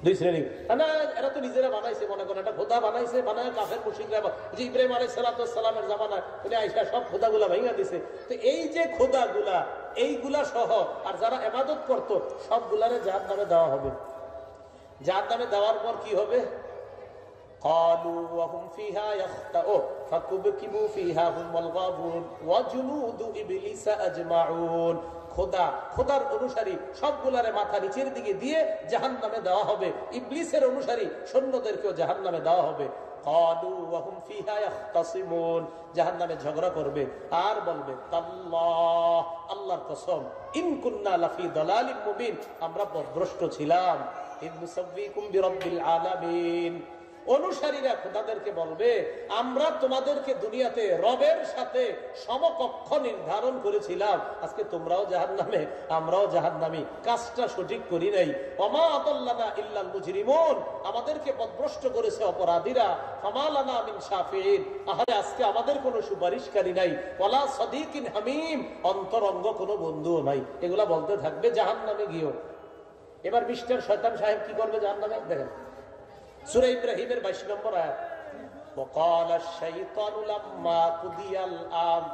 দুই শ্রেণী না, এরা তো নিজেরা বানাইছে, মনে করেন একটা খোদা বানাইছে, বানায় কাফের মুশরিকরা, যে ইব্রাহিম আলাইহিস সালামের জামানায় উনি আইসা সব খোদাগুলা ভেঙে দিছে। তো এই যে খোদাগুলা, এইগুলা সহ আর যারা ইবাদত করত সবগুলারে জাহান্নামে দেওয়া হবে। জাহান্নামে দেওয়ার পর কি হবে? قالوا وهم فيها يخطئون فكبكبوا فيها هم والغاوون وجنود ابليس اجمعون। খোদার অনুসারী সবগুলারে মাথা নিচের দিকে দিয়ে জাহান্নামে দেওয়া হবে। ইবলিসের অনুসারী সৈন্যদেরকেও জাহান্নামে দেওয়া হবে। قالوا وهم فيها يختصمون, জাহান্নামে ঝগড়া করবে আর বলবে তাল্লাহ, আল্লাহর কসম, ইন কুন্না লাফি দালালিম মুবিন, আমরা পথভ্রষ্ট ছিলাম। ইন নুসাব্বিকুম বিরাব্বিল আলামিন। অনুসারীরা খোদাদেরকে বলবে আমরা তোমাদেরকে দুনিয়াতে রবের সাথে সমকক্ষ নির্ধারণ করেছিলাম, আজকে তোমরাও জাহান্নামে আমরাও জাহান্নামী, কাজটা সঠিক করি নাই। ওমা আদাল্লানা ইল্লাল মুজরিমুন, আমাদেরকে পথভ্রষ্ট করেছে অপরাধীরা। ফামা লানা মিন শাফিঈন, আহারে আজকে আমাদের কোনো সুপারিশকারী নাই। ওয়ালা সাদিকিন হামিম, অন্তরঙ্গ কোনো বন্ধুও নাই। এগুলা বলতে থাকবে জাহান্নামে গিয়েও। এবার মিস্টার শয়তান সাহেব কি করবে জাহান্নামে? দেখেন সূরা ইব্রাহিমের 22 নম্বর আয়াত, ওয়াকাল আশ-শাইতানু লাম্মা কুদিয়াল আমর,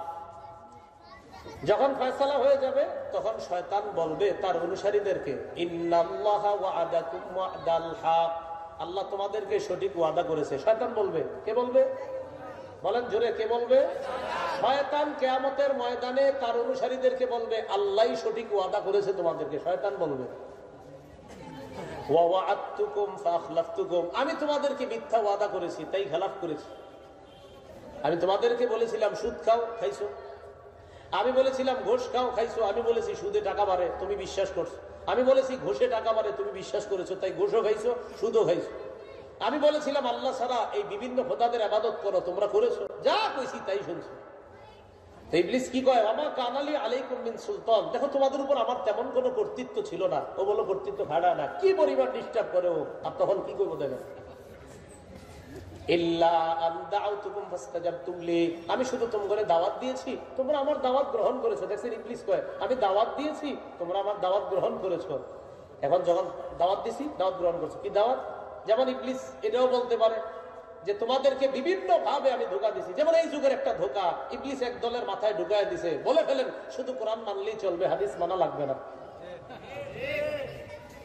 যখন ফয়সালা হয়ে যাবে তখন শয়তান বলবে তার অনুসারীদেরকে ইন্নাল্লাহা ওয়া'আদাকুম ওয়া'দাল হক, আল্লাহ তোমাদেরকে সঠিক ওয়াদা করেছে। শয়তান বলবে, কে বলবে? বলেন জোরে, কে বলবে? শয়তান কিয়ামতের ময়দানে তার অনুসারীদেরকে বলবে আল্লাহই সঠিক ওয়াদা করেছে তোমাদেরকে। শয়তান বলবে আমি তোমাদেরকে মিথ্যা ওয়াদা করেছি, তাই খেলাফ করেছি। আমি তোমাদেরকে বলেছিলাম সুদ খাও, খাইছো। আমি বলেছিলাম ঘুষ খাও, খাইছো। আমি বলেছি সুদে টাকা বাড়ে, তুমি বিশ্বাস করছো। আমি বলেছি ঘুষে টাকা বাড়ে, তুমি বিশ্বাস করেছো, তাই ঘুষও খাইছো, সুদও খাইছো। আমি বলেছিলাম আল্লাহ ছাড়া এই বিভিন্ন খোদাদের ইবাদত করো, তোমরা করেছো। যা কইছি তাই শুনছো। ইবলিস কি কয়? আমা কানালি আলাইকুম মিন সুলতান, দেখো তোমাদের উপর আমার তেমন কোনো কর্তৃত্ব ছিল না। ও বলো কর্তৃত্ব খাড়া না, কি পরিবার ডিস্টার্ব করে ও। আর তখন কি করবো দেখেন, ইল্লা আন দাউতুকুম ফাসতাজাবতুম লি, আমি শুধু তোমাদের দাওয়াত দিয়েছি, তোমরা আমার দাওয়াত গ্রহণ করেছো। দেখছেন ইবলিস কয় আমি দাওয়াত দিয়েছি, তোমরা আমার দাওয়াত গ্রহণ করেছো। এখন যখন দাওয়াত দিছি, দাওয়াত গ্রহণ করছো। কি দাওয়াত? যেমন ইবলিস এটাও বলতে পারে যে তোমাদেরকে বিভিন্ন ভাবে আমি ধোঁকা দিছি। যেমন এই যুগের একটা ধোঁকা ইবলিস এক দলের মাথায় ঢুকায় দিছে, বলে ফেলেন শুধু কোরআন মানলেই চলবে, হাদিস মানা লাগবে না।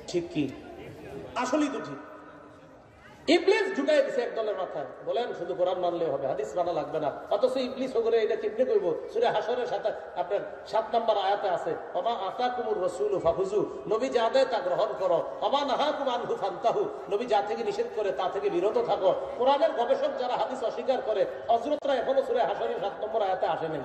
ঠিক কি? আসলেই তো ঠিক। ইবলিস ঢুকায় দিছে এক দলের মাথায়, বলেন শুধু কোরআন মানলে হবে, হাদিস মানা লাগবে না। অথচ ইবলিস ওগরে এটা কেমনে কইব? সূরা হাশরের সাথে আপনার 7 নম্বর আয়াতে আছে, ওমা আতাকুমুর রাসূলু ফাখুযু, নবী যা দেয় তা গ্রহণ করো। ওমা নাহাকুম আনহু ফান্তাহু, নবী যা থেকে নিষেধ করে তা থেকে বিরত থাকো। কোরআনের গবেষক যারা হাদিস অস্বীকার করে, হযরতরা এখনো সূরা হাশরের 7 নম্বর আয়াতে আসে নাই।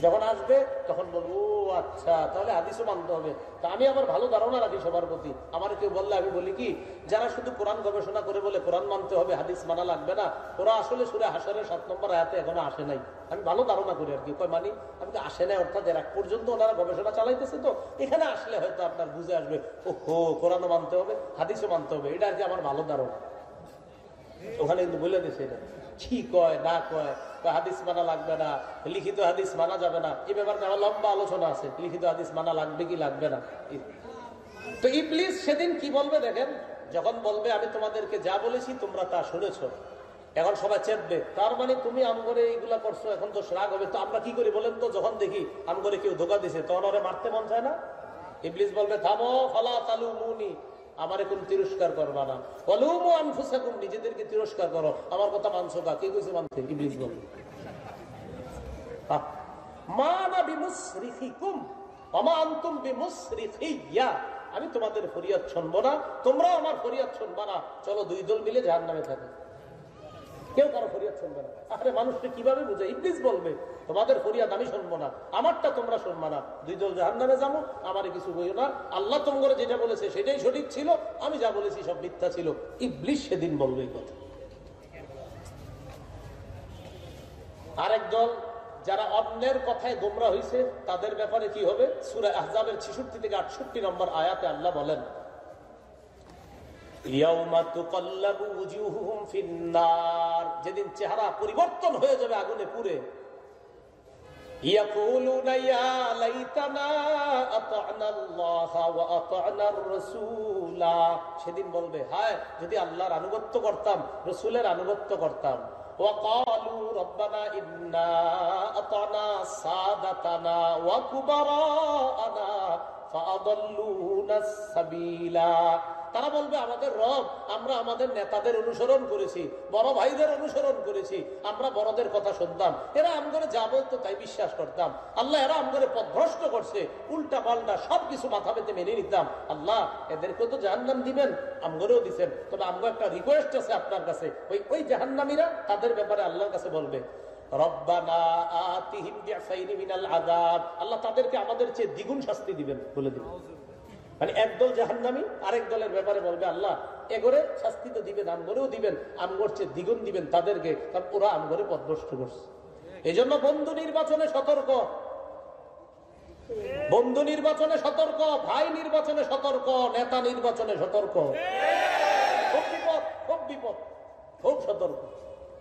যখন আসবে তখন বলবো ও আচ্ছা, তাহলে হাদিসও মানতে হবে। তা আমি আমার ভালো ধারণা রাখি সবার প্রতি। আমার কেউ বললে আমি বলি কি, যারা শুধু কোরআন গবেষণা করে বলে কোরআন মানতে হবে, হাদিস মানা লাগবে না, ওরা আসলে সূরা হাশরের 7 নম্বর আয়াতে এখনো আসে নাই। আমি ভালো ধারণা করি আর কি, কয় মানি আমি তো আসে নাই, অর্থাৎ এর আগ পর্যন্ত ওনারা গবেষণা চালাইতেছে, তো এখানে আসলে হয়তো আপনার বুঝে আসবে ওহো কোরআনও মানতে হবে, হাদিসও মানতে হবে। এটা আর কি আমার ভালো ধারণা। ওখানে কিন্তু বলে দিছে এটা কি কয় না কয়, হাদিস মানা লাগবে না, লিখিত হাদিস মানা যাবে না, এই ব্যাপারে আমার লম্বা আলোচনা আছে, লিখিত হাদিস মানা লাগবে কি লাগবে না। তো ইবলিস সেদিন কি বলবে দেখেন, যখন বলবে আমি তোমাদেরকে যা বলেছি তোমরা তা শুনেছো, এখন সবাই চেপবে, তার মানে তুমি আমগরে এইগুলা করছো, এখন তো রাগ হবে। তো আমরা কি করি বলেন তো? যখন দেখি আমগরে কেউ ধোকা দিছে তখন ওরে মারতে মন চায় না? ইবলিস বলবে থামো, ফালা তালুমুনি, আমারে কোন তিরস্কার করবা না, ওয়ালুমু আনফুসাকুম, নিজেদেরকে তিরস্কার করো, আমার কথা মানছো কা? কে কইছে মানতে? ইবলিস বলে মা না বিমুসরিফিকুম ওয়া মা আনতুম বিমুসরিফিয়া, আমি তোমাদের ফরিয়াদ শুনবো না, তোমরাও আমার ফরিয়াদ শুনবা না, চলো দুই দল মিলে জাহান্নামে থাকো। কেউ কারো ফরিয়াদ শুনবে না। আরে মানুষকে কিভাবে বুঝে? ইবলিস বলবে তোমাদের ফরিয়াদ আমি শুনবো না, আমারটা তোমরা শুনবা না, দুই দল জাহান্নামে যাবো, আমারে কিছু বইও না, আল্লাহ তোমরা যেটা বলেছে সেটাই সঠিক ছিল, আমি যা বলেছি সব মিথ্যা ছিল। ইবলিস সেদিন বলবে এই কথা। আরেক দল যারা অন্যের কথায় গোমরা হয়েছে তাদের ব্যাপারে কি হবে? সূরা আহজাবের 66 থেকে 68 নম্বর আয়াতে আল্লাহ বলেন যেদিন চেহারা পরিবর্তন হয়ে যাবে আগুনে পুড়ে, ইয়াকুলুনা ইয়া লাইতানা আতা'না আল্লাহ ওয়া আতা'নার রাসূলা, সেদিন বলবে হায় যদি আল্লাহর আনুগত্য করতাম, রাসূলের আনুগত্য করতাম। ওয়া ক্বালু রব্বানা ইন্না আতা'না সাদাতানা ওয়া কুবারানা ফাআদাল্লুনাস সাবিলা, তারা বলবে আমাদের রব, আমরা আমাদের নেতাদের অনুসরণ করেছি, বড় ভাইদের অনুসরণ করেছি, আমরা বড়দের কথা শুনতাম, এরা আমগরে যা বলতো তাই বিশ্বাস করতাম। আল্লাহ এরা আমগরে পথভ্রষ্ট করছে, উল্টা পাল্টা সবকিছু মাথা পেতে মেনে নিতাম। আল্লাহ এদেরকে তো জাহান্নাম দিবেন, আমগরেও দিচ্ছেন, তবে আমগো একটা রিকোয়েস্ট আছে আপনার কাছে, ওই জাহান্নামীরা তাদের ব্যাপারে আল্লাহর কাছে বলবে রব্বানা আতিহিম বিআফাইনি মিনাল আযাব, আল্লাহ তাদেরকে আমাদের চেয়ে দ্বিগুণ শাস্তি দিবেন বলে দিবেন। মানে একদল জাহান্নামী আরেক দলের ব্যাপারে বলবে আল্লাহ এগোরে শাস্তি তো দিবেন, আমগরেও দিবেন, আমগর চেয়ে দ্বিগুণ দিবেন তাদেরকে, কারণ ওরা আমগরে পথভ্রষ্ট করছে। এই জন্য বন্ধু নির্বাচনে সতর্ক, বন্ধু নির্বাচনে সতর্ক, ভাই নির্বাচনে সতর্ক, নেতা নির্বাচনে সতর্ক। খুব বিপদ, খুব বিপদ, খুব সতর্ক।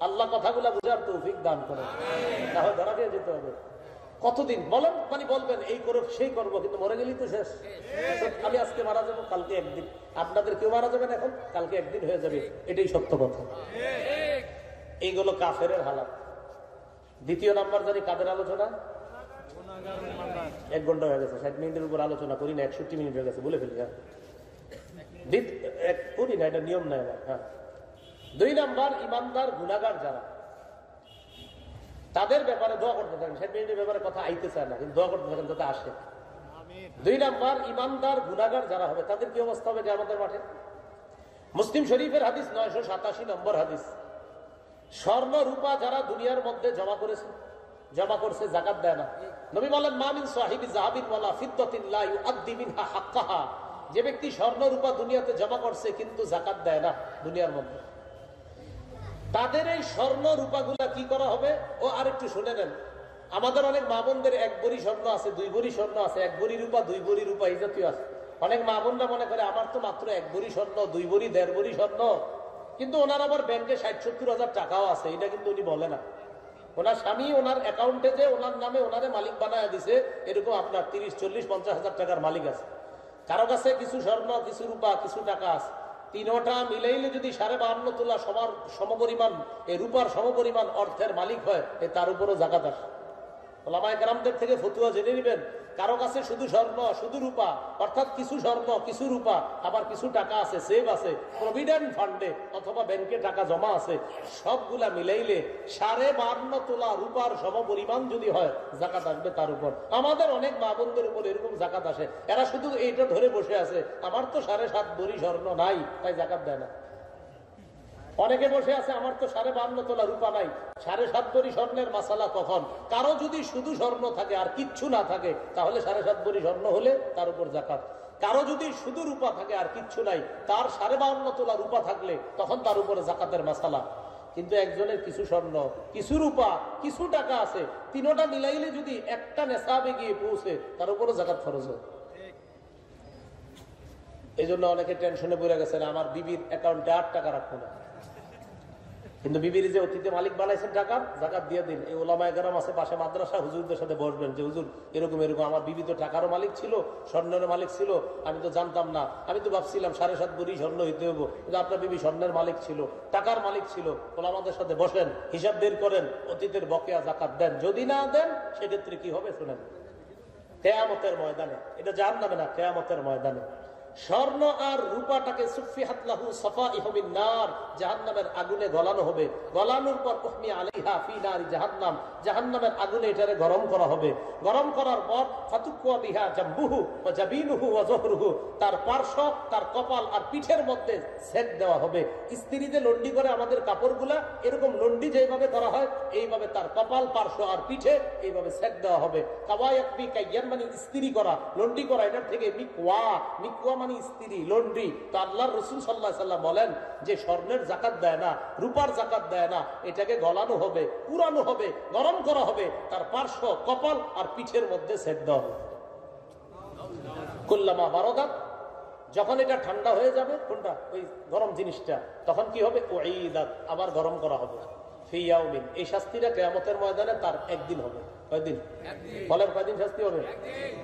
আল্লাহ কথাগুলা বুঝার তৌফিক দান করে, তাহলে ধরা দিয়ে যেতে হবে। কতদিন বলেন, মানে বলবেন এই করব সেই করবো, কিন্তু মরে গেলেই তো শেষ। আমি আজকে মারা যাবো, কালকে একদিন, আপনাদের কেউ মারা যাবেন এখন, কালকে একদিন হয়ে যাবে, এটাই সত্য কথা। এইগুলো কাফেরের হালাত। দ্বিতীয় নাম্বার জানি কাদের আলোচনা, 1 ঘন্টা হয়ে গেছে, 60 মিনিটের উপর আলোচনা করি না, 61 মিনিট হয়ে গেছে, বলে ফেলি। হ্যাঁ করি না, এটা নিয়ম নাই আমার। হ্যাঁ 2 নাম্বার ইমানদার গুনাহগার যারা, তাদের ব্যাপারে দোয়া করতে থাকেন। 60 মিনিটের ব্যাপারে কথা আইতে চায় না, কিন্তু দোয়া করতে থাকেন যাতে আসে। 2 নাম্বার ইমানদার গুনাহগার যারা হবে তাদের কি অবস্থা হবে কিয়ামতের মাঠে? মুসলিম শরীফের হাদিস 987 নম্বর হাদিস, স্বর্ণ রূপা যারা দুনিয়ার মধ্যে জমা করছে যাকাত দেয় না, নবী বলেন মা মিন সাহিবি যাহাবিন ওয়ালা ফিদ্দাতিন লা ইউআদ্দি মিনহা হাক্কাহা, যে ব্যক্তি স্বর্ণ রূপা দুনিয়াতে জমা করছে কিন্তু যাকাত দেয় না দুনিয়ার মধ্যে, তাদের এই স্বর্ণ রূপাগুলা কি করা হবে? ও আরেকটু শুনে নেন, আমাদের অনেক মা বোনদের 1 ভরি স্বর্ণ আছে, 2 ভরি স্বর্ণ আছে, 1 ভরি রূপা 2 ভরি রূপা এই জাতীয় আছে। অনেক মা বোনরা মনে করে আমার তো মাত্র 1 ভরি স্বর্ণ, 2 ভরি 1.5 ভরি স্বর্ণ, কিন্তু ওনার আবার ব্যাংকে 60-70 হাজার টাকাও আছে, এটা কিন্তু উনি বলে না। ওনার স্বামী ওনার অ্যাকাউন্টে যে ওনার নামে ওনারে মালিক বানায় দিছে, এরকম আপনার 30-40-50 হাজার টাকার মালিক আছে। কারো কাছে কিছু স্বর্ণ, কিছু রূপা, কিছু টাকা আছে, তিনোটা মিলাইলে যদি 52.5 তোলা সমপরিমাণ এই রূপার সমপরিমাণ অর্থের মালিক হয়, তার উপরও যাকাত আসে। ওলামায়ে কেরামদের থেকে ফতুয়া জেনে নেবেন, কারো কাছে শুধু স্বর্ণ শুধু রূপা, অর্থাৎ কিছু স্বর্ণ কিছু রূপা, আবার কিছু টাকা আছে সেভ আছে প্রভিডেন্ট ফান্ডে অথবা ব্যাংকে টাকা জমা আছে, সবগুলা মিলাইলে 52.5 তোলা রূপার সমপরিমাণ যদি হয়, যাকাত আসবে তার উপর। আমাদের অনেক মা বোনদের উপর এরকম যাকাত আসে, এরা শুধু এইটা ধরে বসে আছে, আমার তো 7.5 ভরি স্বর্ণ নাই তাই যাকাত দেয় না। অনেকে বসে আছে আমার তো 52.5 তোলা রূপা নাই, 7.5 ভরি স্বর্ণের মাসালা কখন? কারো যদি শুধু স্বর্ণ থাকে আর কিচ্ছু না থাকে, তাহলে 7.5 ভরি স্বর্ণ হলে তার উপর যাকাত। কারো যদি শুধু রূপা থাকে আর কিচ্ছু নাই, তার 52.5 তোলা রূপা থাকলে তখন তার উপরে যাকাতের মাসালা। কিন্তু একজনের কিছু স্বর্ণ কিছু রূপা কিছু টাকা আছে, তিনোটা মিলাইলে যদি একটা নেশাবে গিয়ে পৌঁছে, তার উপরে যাকাত ফরজ হয়। এই জন্য অনেকে টেনশনে পড়ে গেছেন, আমার বিবির অ্যাকাউন্টে 8 টাকা রাখবো না, কিন্তু বিবির যে অতীতে মালিক বানাইছেন টাকার, যাকাত দিয়ে দিন। এই ওলামায়ে কেরাম আছে পাশে মাদ্রাসা, হুজুরদের সাথে বসবেন যে হুজুর এরকম এরকম আমার বিবি তো টাকারও মালিক ছিল, স্বর্ণের মালিক ছিল, আমি তো জানতাম না, আমি তো ভাবছিলাম 7.5 ভরি স্বর্ণ হইতে হবো, কিন্তু আপনার বিবি স্বর্ণের মালিক ছিল, টাকার মালিক ছিল। ওলামাদের সাথে বসেন, হিসাব বের করেন, অতীতের বকেয়া যাকাত দেন। যদি না দেন সেক্ষেত্রে কি হবে শুনেন, কিয়ামতের ময়দানে, এটা জাহান্নামে না, কিয়ামতের ময়দানে স্বর্ণ আর রূপাটাকে সুফিহাত লাহু সাফাইহু মিন নার, জাহান্নামের আগুনে গলানো হবে। গলানোর পর উহমি আলাইহা ফি নারি জাহান্নাম, জাহান্নামের আগুনে এটারে গরম করা হবে। গরম করার পর ফাতুকুয়া বিহা জামবুহু ওয়া জাবিনুহু ওয়া যহরুহু, তার পার্শ্ব, তার কপাল আর পিঠের মধ্যে সেক দেওয়া হবে। স্ত্রী যে লন্ডি করে আমাদের কাপড়গুলা, এরকম লন্ডি যেভাবে করা হয় এইভাবে তার কপাল, পার্শ্ব আর পিঠে এইভাবে সেক দেওয়া হবে। কাওয়ায়াকবি কাইয়ান মানে স্ত্রী করা, লন্ডি করা, এটার থেকে মিকওয়া, মিকওয়া মানে স্ত্রী, লন্ড্রি। তো আল্লাহর রাসূল সাল্লাল্লাহু আলাইহি ওয়াসাল্লাম বলেন যে স্বর্ণের যাকাত দেয় না, রূপার যাকাত দেয় না, এটাকে গলানো হবে, পুরানো হবে, গরম করা হবে, তার পার্শ্ব, কপাল আর পিঠের মধ্যে সেক দেওয়া হবে। কুল্লামা বারাদাত, যখন এটা ঠান্ডা হয়ে যাবে, কোনটা ওই গরম জিনিসটা, তখন কি হবে? উঈদাত, আবার গরম করা হবে। ফি ইয়াউমিন, এই শাস্তিটা কিয়ামতের ময়দানে তার একদিন হবে। কয়দিন? বলেন কয়দিন শাস্তি হবে?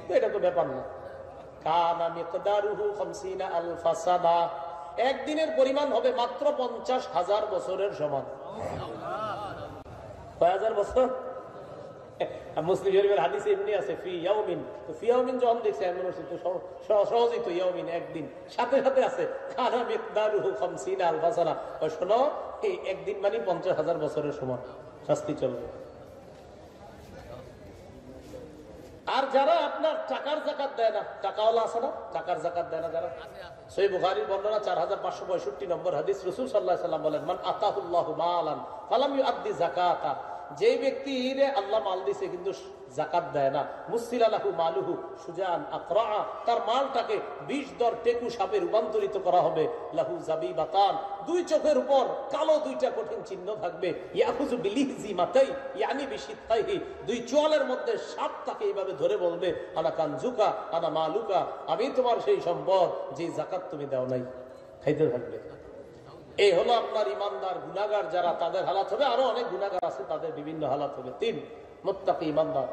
তো এটা তো ব্যাপার না। কানা মিকদারুহু 50 আলফা সানা, একদিনের পরিমাণ হবে মাত্র 50,000 বছরের সমান। কয় হাজার বছর? মুসলিম শরীফের হাদিসে এমনি আছে ফি ইয়াউমিন। তো ফি ইয়াউমিন যখন দেখছে আমি বলছি তো সহজই তো ইয়াউমিন একদিন, সাথে সাথে আছে কানা মিকদারুহু 50 আলফা সানা। শোনো, এই একদিন মানে 50,000 বছরের সমান শাস্তি চলবে। আর যারা আপনার টাকার যাকাত দেয় না, টাকাওয়ালা আছে না, টাকার যাকাত দেয় না যারা, সহিহ বুখারীর বর্ণনা 4565 নম্বর হাদিস, রাসূল সাল্লাল্লাহু আলাইহি ওয়াসাল্লাম বলেন, মান আতাহুল্লাহু মালান ফালাম ইউআদ্দি যাকাতা, যে ব্যক্তিরে আল্লাহ মাল দিছে কিন্তু যাকাত দেয় না, মুসিলা লাহু মালুহু সুজান আকরা, তার মালটাকে 20 দর টেকু সাপে রূপান্তরিত করা হবে। লাহু জাবিবাতান, দুই চোখের উপর কালো দুইটা কঠিন চিহ্ন থাকবে। ইয়াখুযু বিলিহজি মাতাই ইয়ানি বিশিত্তাইহি, দুই চোয়ালের মধ্যে সাপ তাকে এইভাবে ধরে বলবে, আনা কানজুকা আনা মালুকা, আমি তোমার সেই সম্পদ যে যাকাত তুমি দাও নাই। খাইতে থাকবে। এই হলো আপনার ইমানদার। গুনাহগার যারা, তাদের হালাত হবে, আরো অনেক গুনাহগার আছে, তাদের বিভিন্ন হালাত হবে। 3 মুত্তাকি ইমানদার।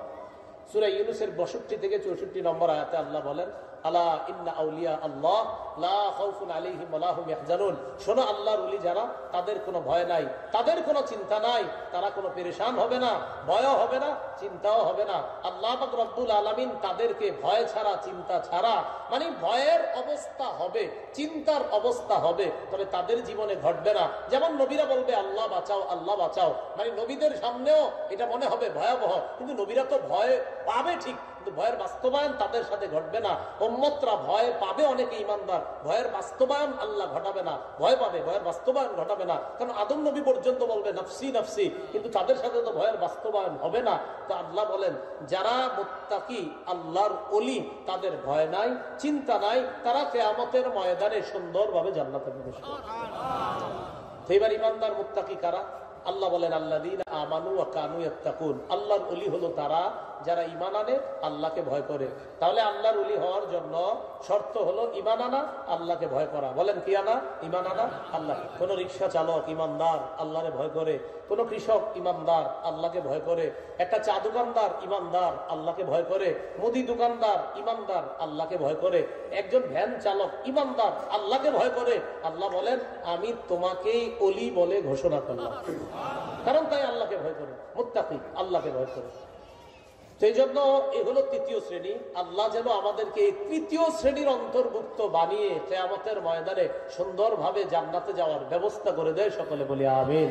সূরা ইউনূসের 62 থেকে 64 নম্বর আয়াতে আল্লাহ বলেন, আলা ইন্না আউলিয়া আল্লাহ লা খাউফুন আলাইহিম ওয়া লা হুম ইয়াহজানুন, শোনো আল্লাহর ওলি যারা, তাদের কোনো ভয় নাই, তাদের কোনো চিন্তা নাই, তারা কোনো পেরেশান হবে না, ভয়ও হবে না, চিন্তাও হবে না। আল্লাহ পাক রব্বুল আলামিন তাদেরকে ভয় ছাড়া, চিন্তা ছাড়া, মানে ভয়ের অবস্থা হবে, চিন্তার অবস্থা হবে, তবে তাদের জীবনে ঘটবে না। যেমন নবীরা বলবে আল্লাহ বাঁচাও, আল্লাহ বাঁচাও, মানে নবীদের সামনেও এটা মনে হবে ভয়াবহ, কিন্তু নবীরা তো ভয় পাবে ঠিক, কিন্তু ভয়ের বাস্তবায়ন তাদের সাথে ঘটবে না। উম্মতরা ভয় পাবে, অনেকে ইমানদার, ভয়ের বাস্তবায়ন আল্লাহ ঘটাবে না। ভয় পাবে, ভয়ের বাস্তবায়ন ঘটাবে না। কারণ আদম নবী পর্যন্ত বলবে নফসি নফসি, কিন্তু তাদের সাথে তো ভয়ের বাস্তবায়ন হবে না। তো আল্লাহ বলেন, যারা মুত্তাকি আল্লাহর ওলি, তাদের ভয় নাই, চিন্তা নাই, তারা কিয়ামতের ময়দানে সুন্দরভাবে জান্নাতে প্রবেশ করবে। তো এবার ইমানদার মুত্তাকি কারা? আল্লাহ বলেন, আল্লাযীনা আমানু ওয়া কানু ইয়াত্তাকুন, আল্লাহর ওলি হলো তারা যারা ঈমান আনে, আল্লাহকে ভয় করে। তাহলে আল্লাহর ওলি হওয়ার জন্য শর্ত হলো ঈমান আনা, আল্লাহকে ভয় করা। বলেন কি আনা? ঈমান আনা, আল্লাহ। কোন রিকশা চালক ঈমানদার, আল্লাহরে ভয় করে। কোন কৃষক ঈমানদার, আল্লাহকে ভয় করে। একটা চা দোকানদার ঈমানদার, আল্লাহকে ভয় করে। মুদি দোকানদার ঈমানদার, আল্লাহকে ভয় করে। একজন ভ্যান চালক ঈমানদার, আল্লাহকে ভয় করে। আল্লাহ বলেন, আমি তোমাকেই ওলি বলে ঘোষণা করলাম, কারণ তাই আল্লাহকে ভয় করে, মুত্তাকি আল্লাহকে ভয় করে। সেই জন্য এই হলো তৃতীয় শ্রেণী। আল্লাহ যেন আমাদেরকে তৃতীয় শ্রেণীর অন্তর্ভুক্ত বানিয়ে কিয়ামতের ময়দানে সুন্দরভাবে জান্নাতে যাওয়ার ব্যবস্থা করে দেয়। সকলে বলি আমিন।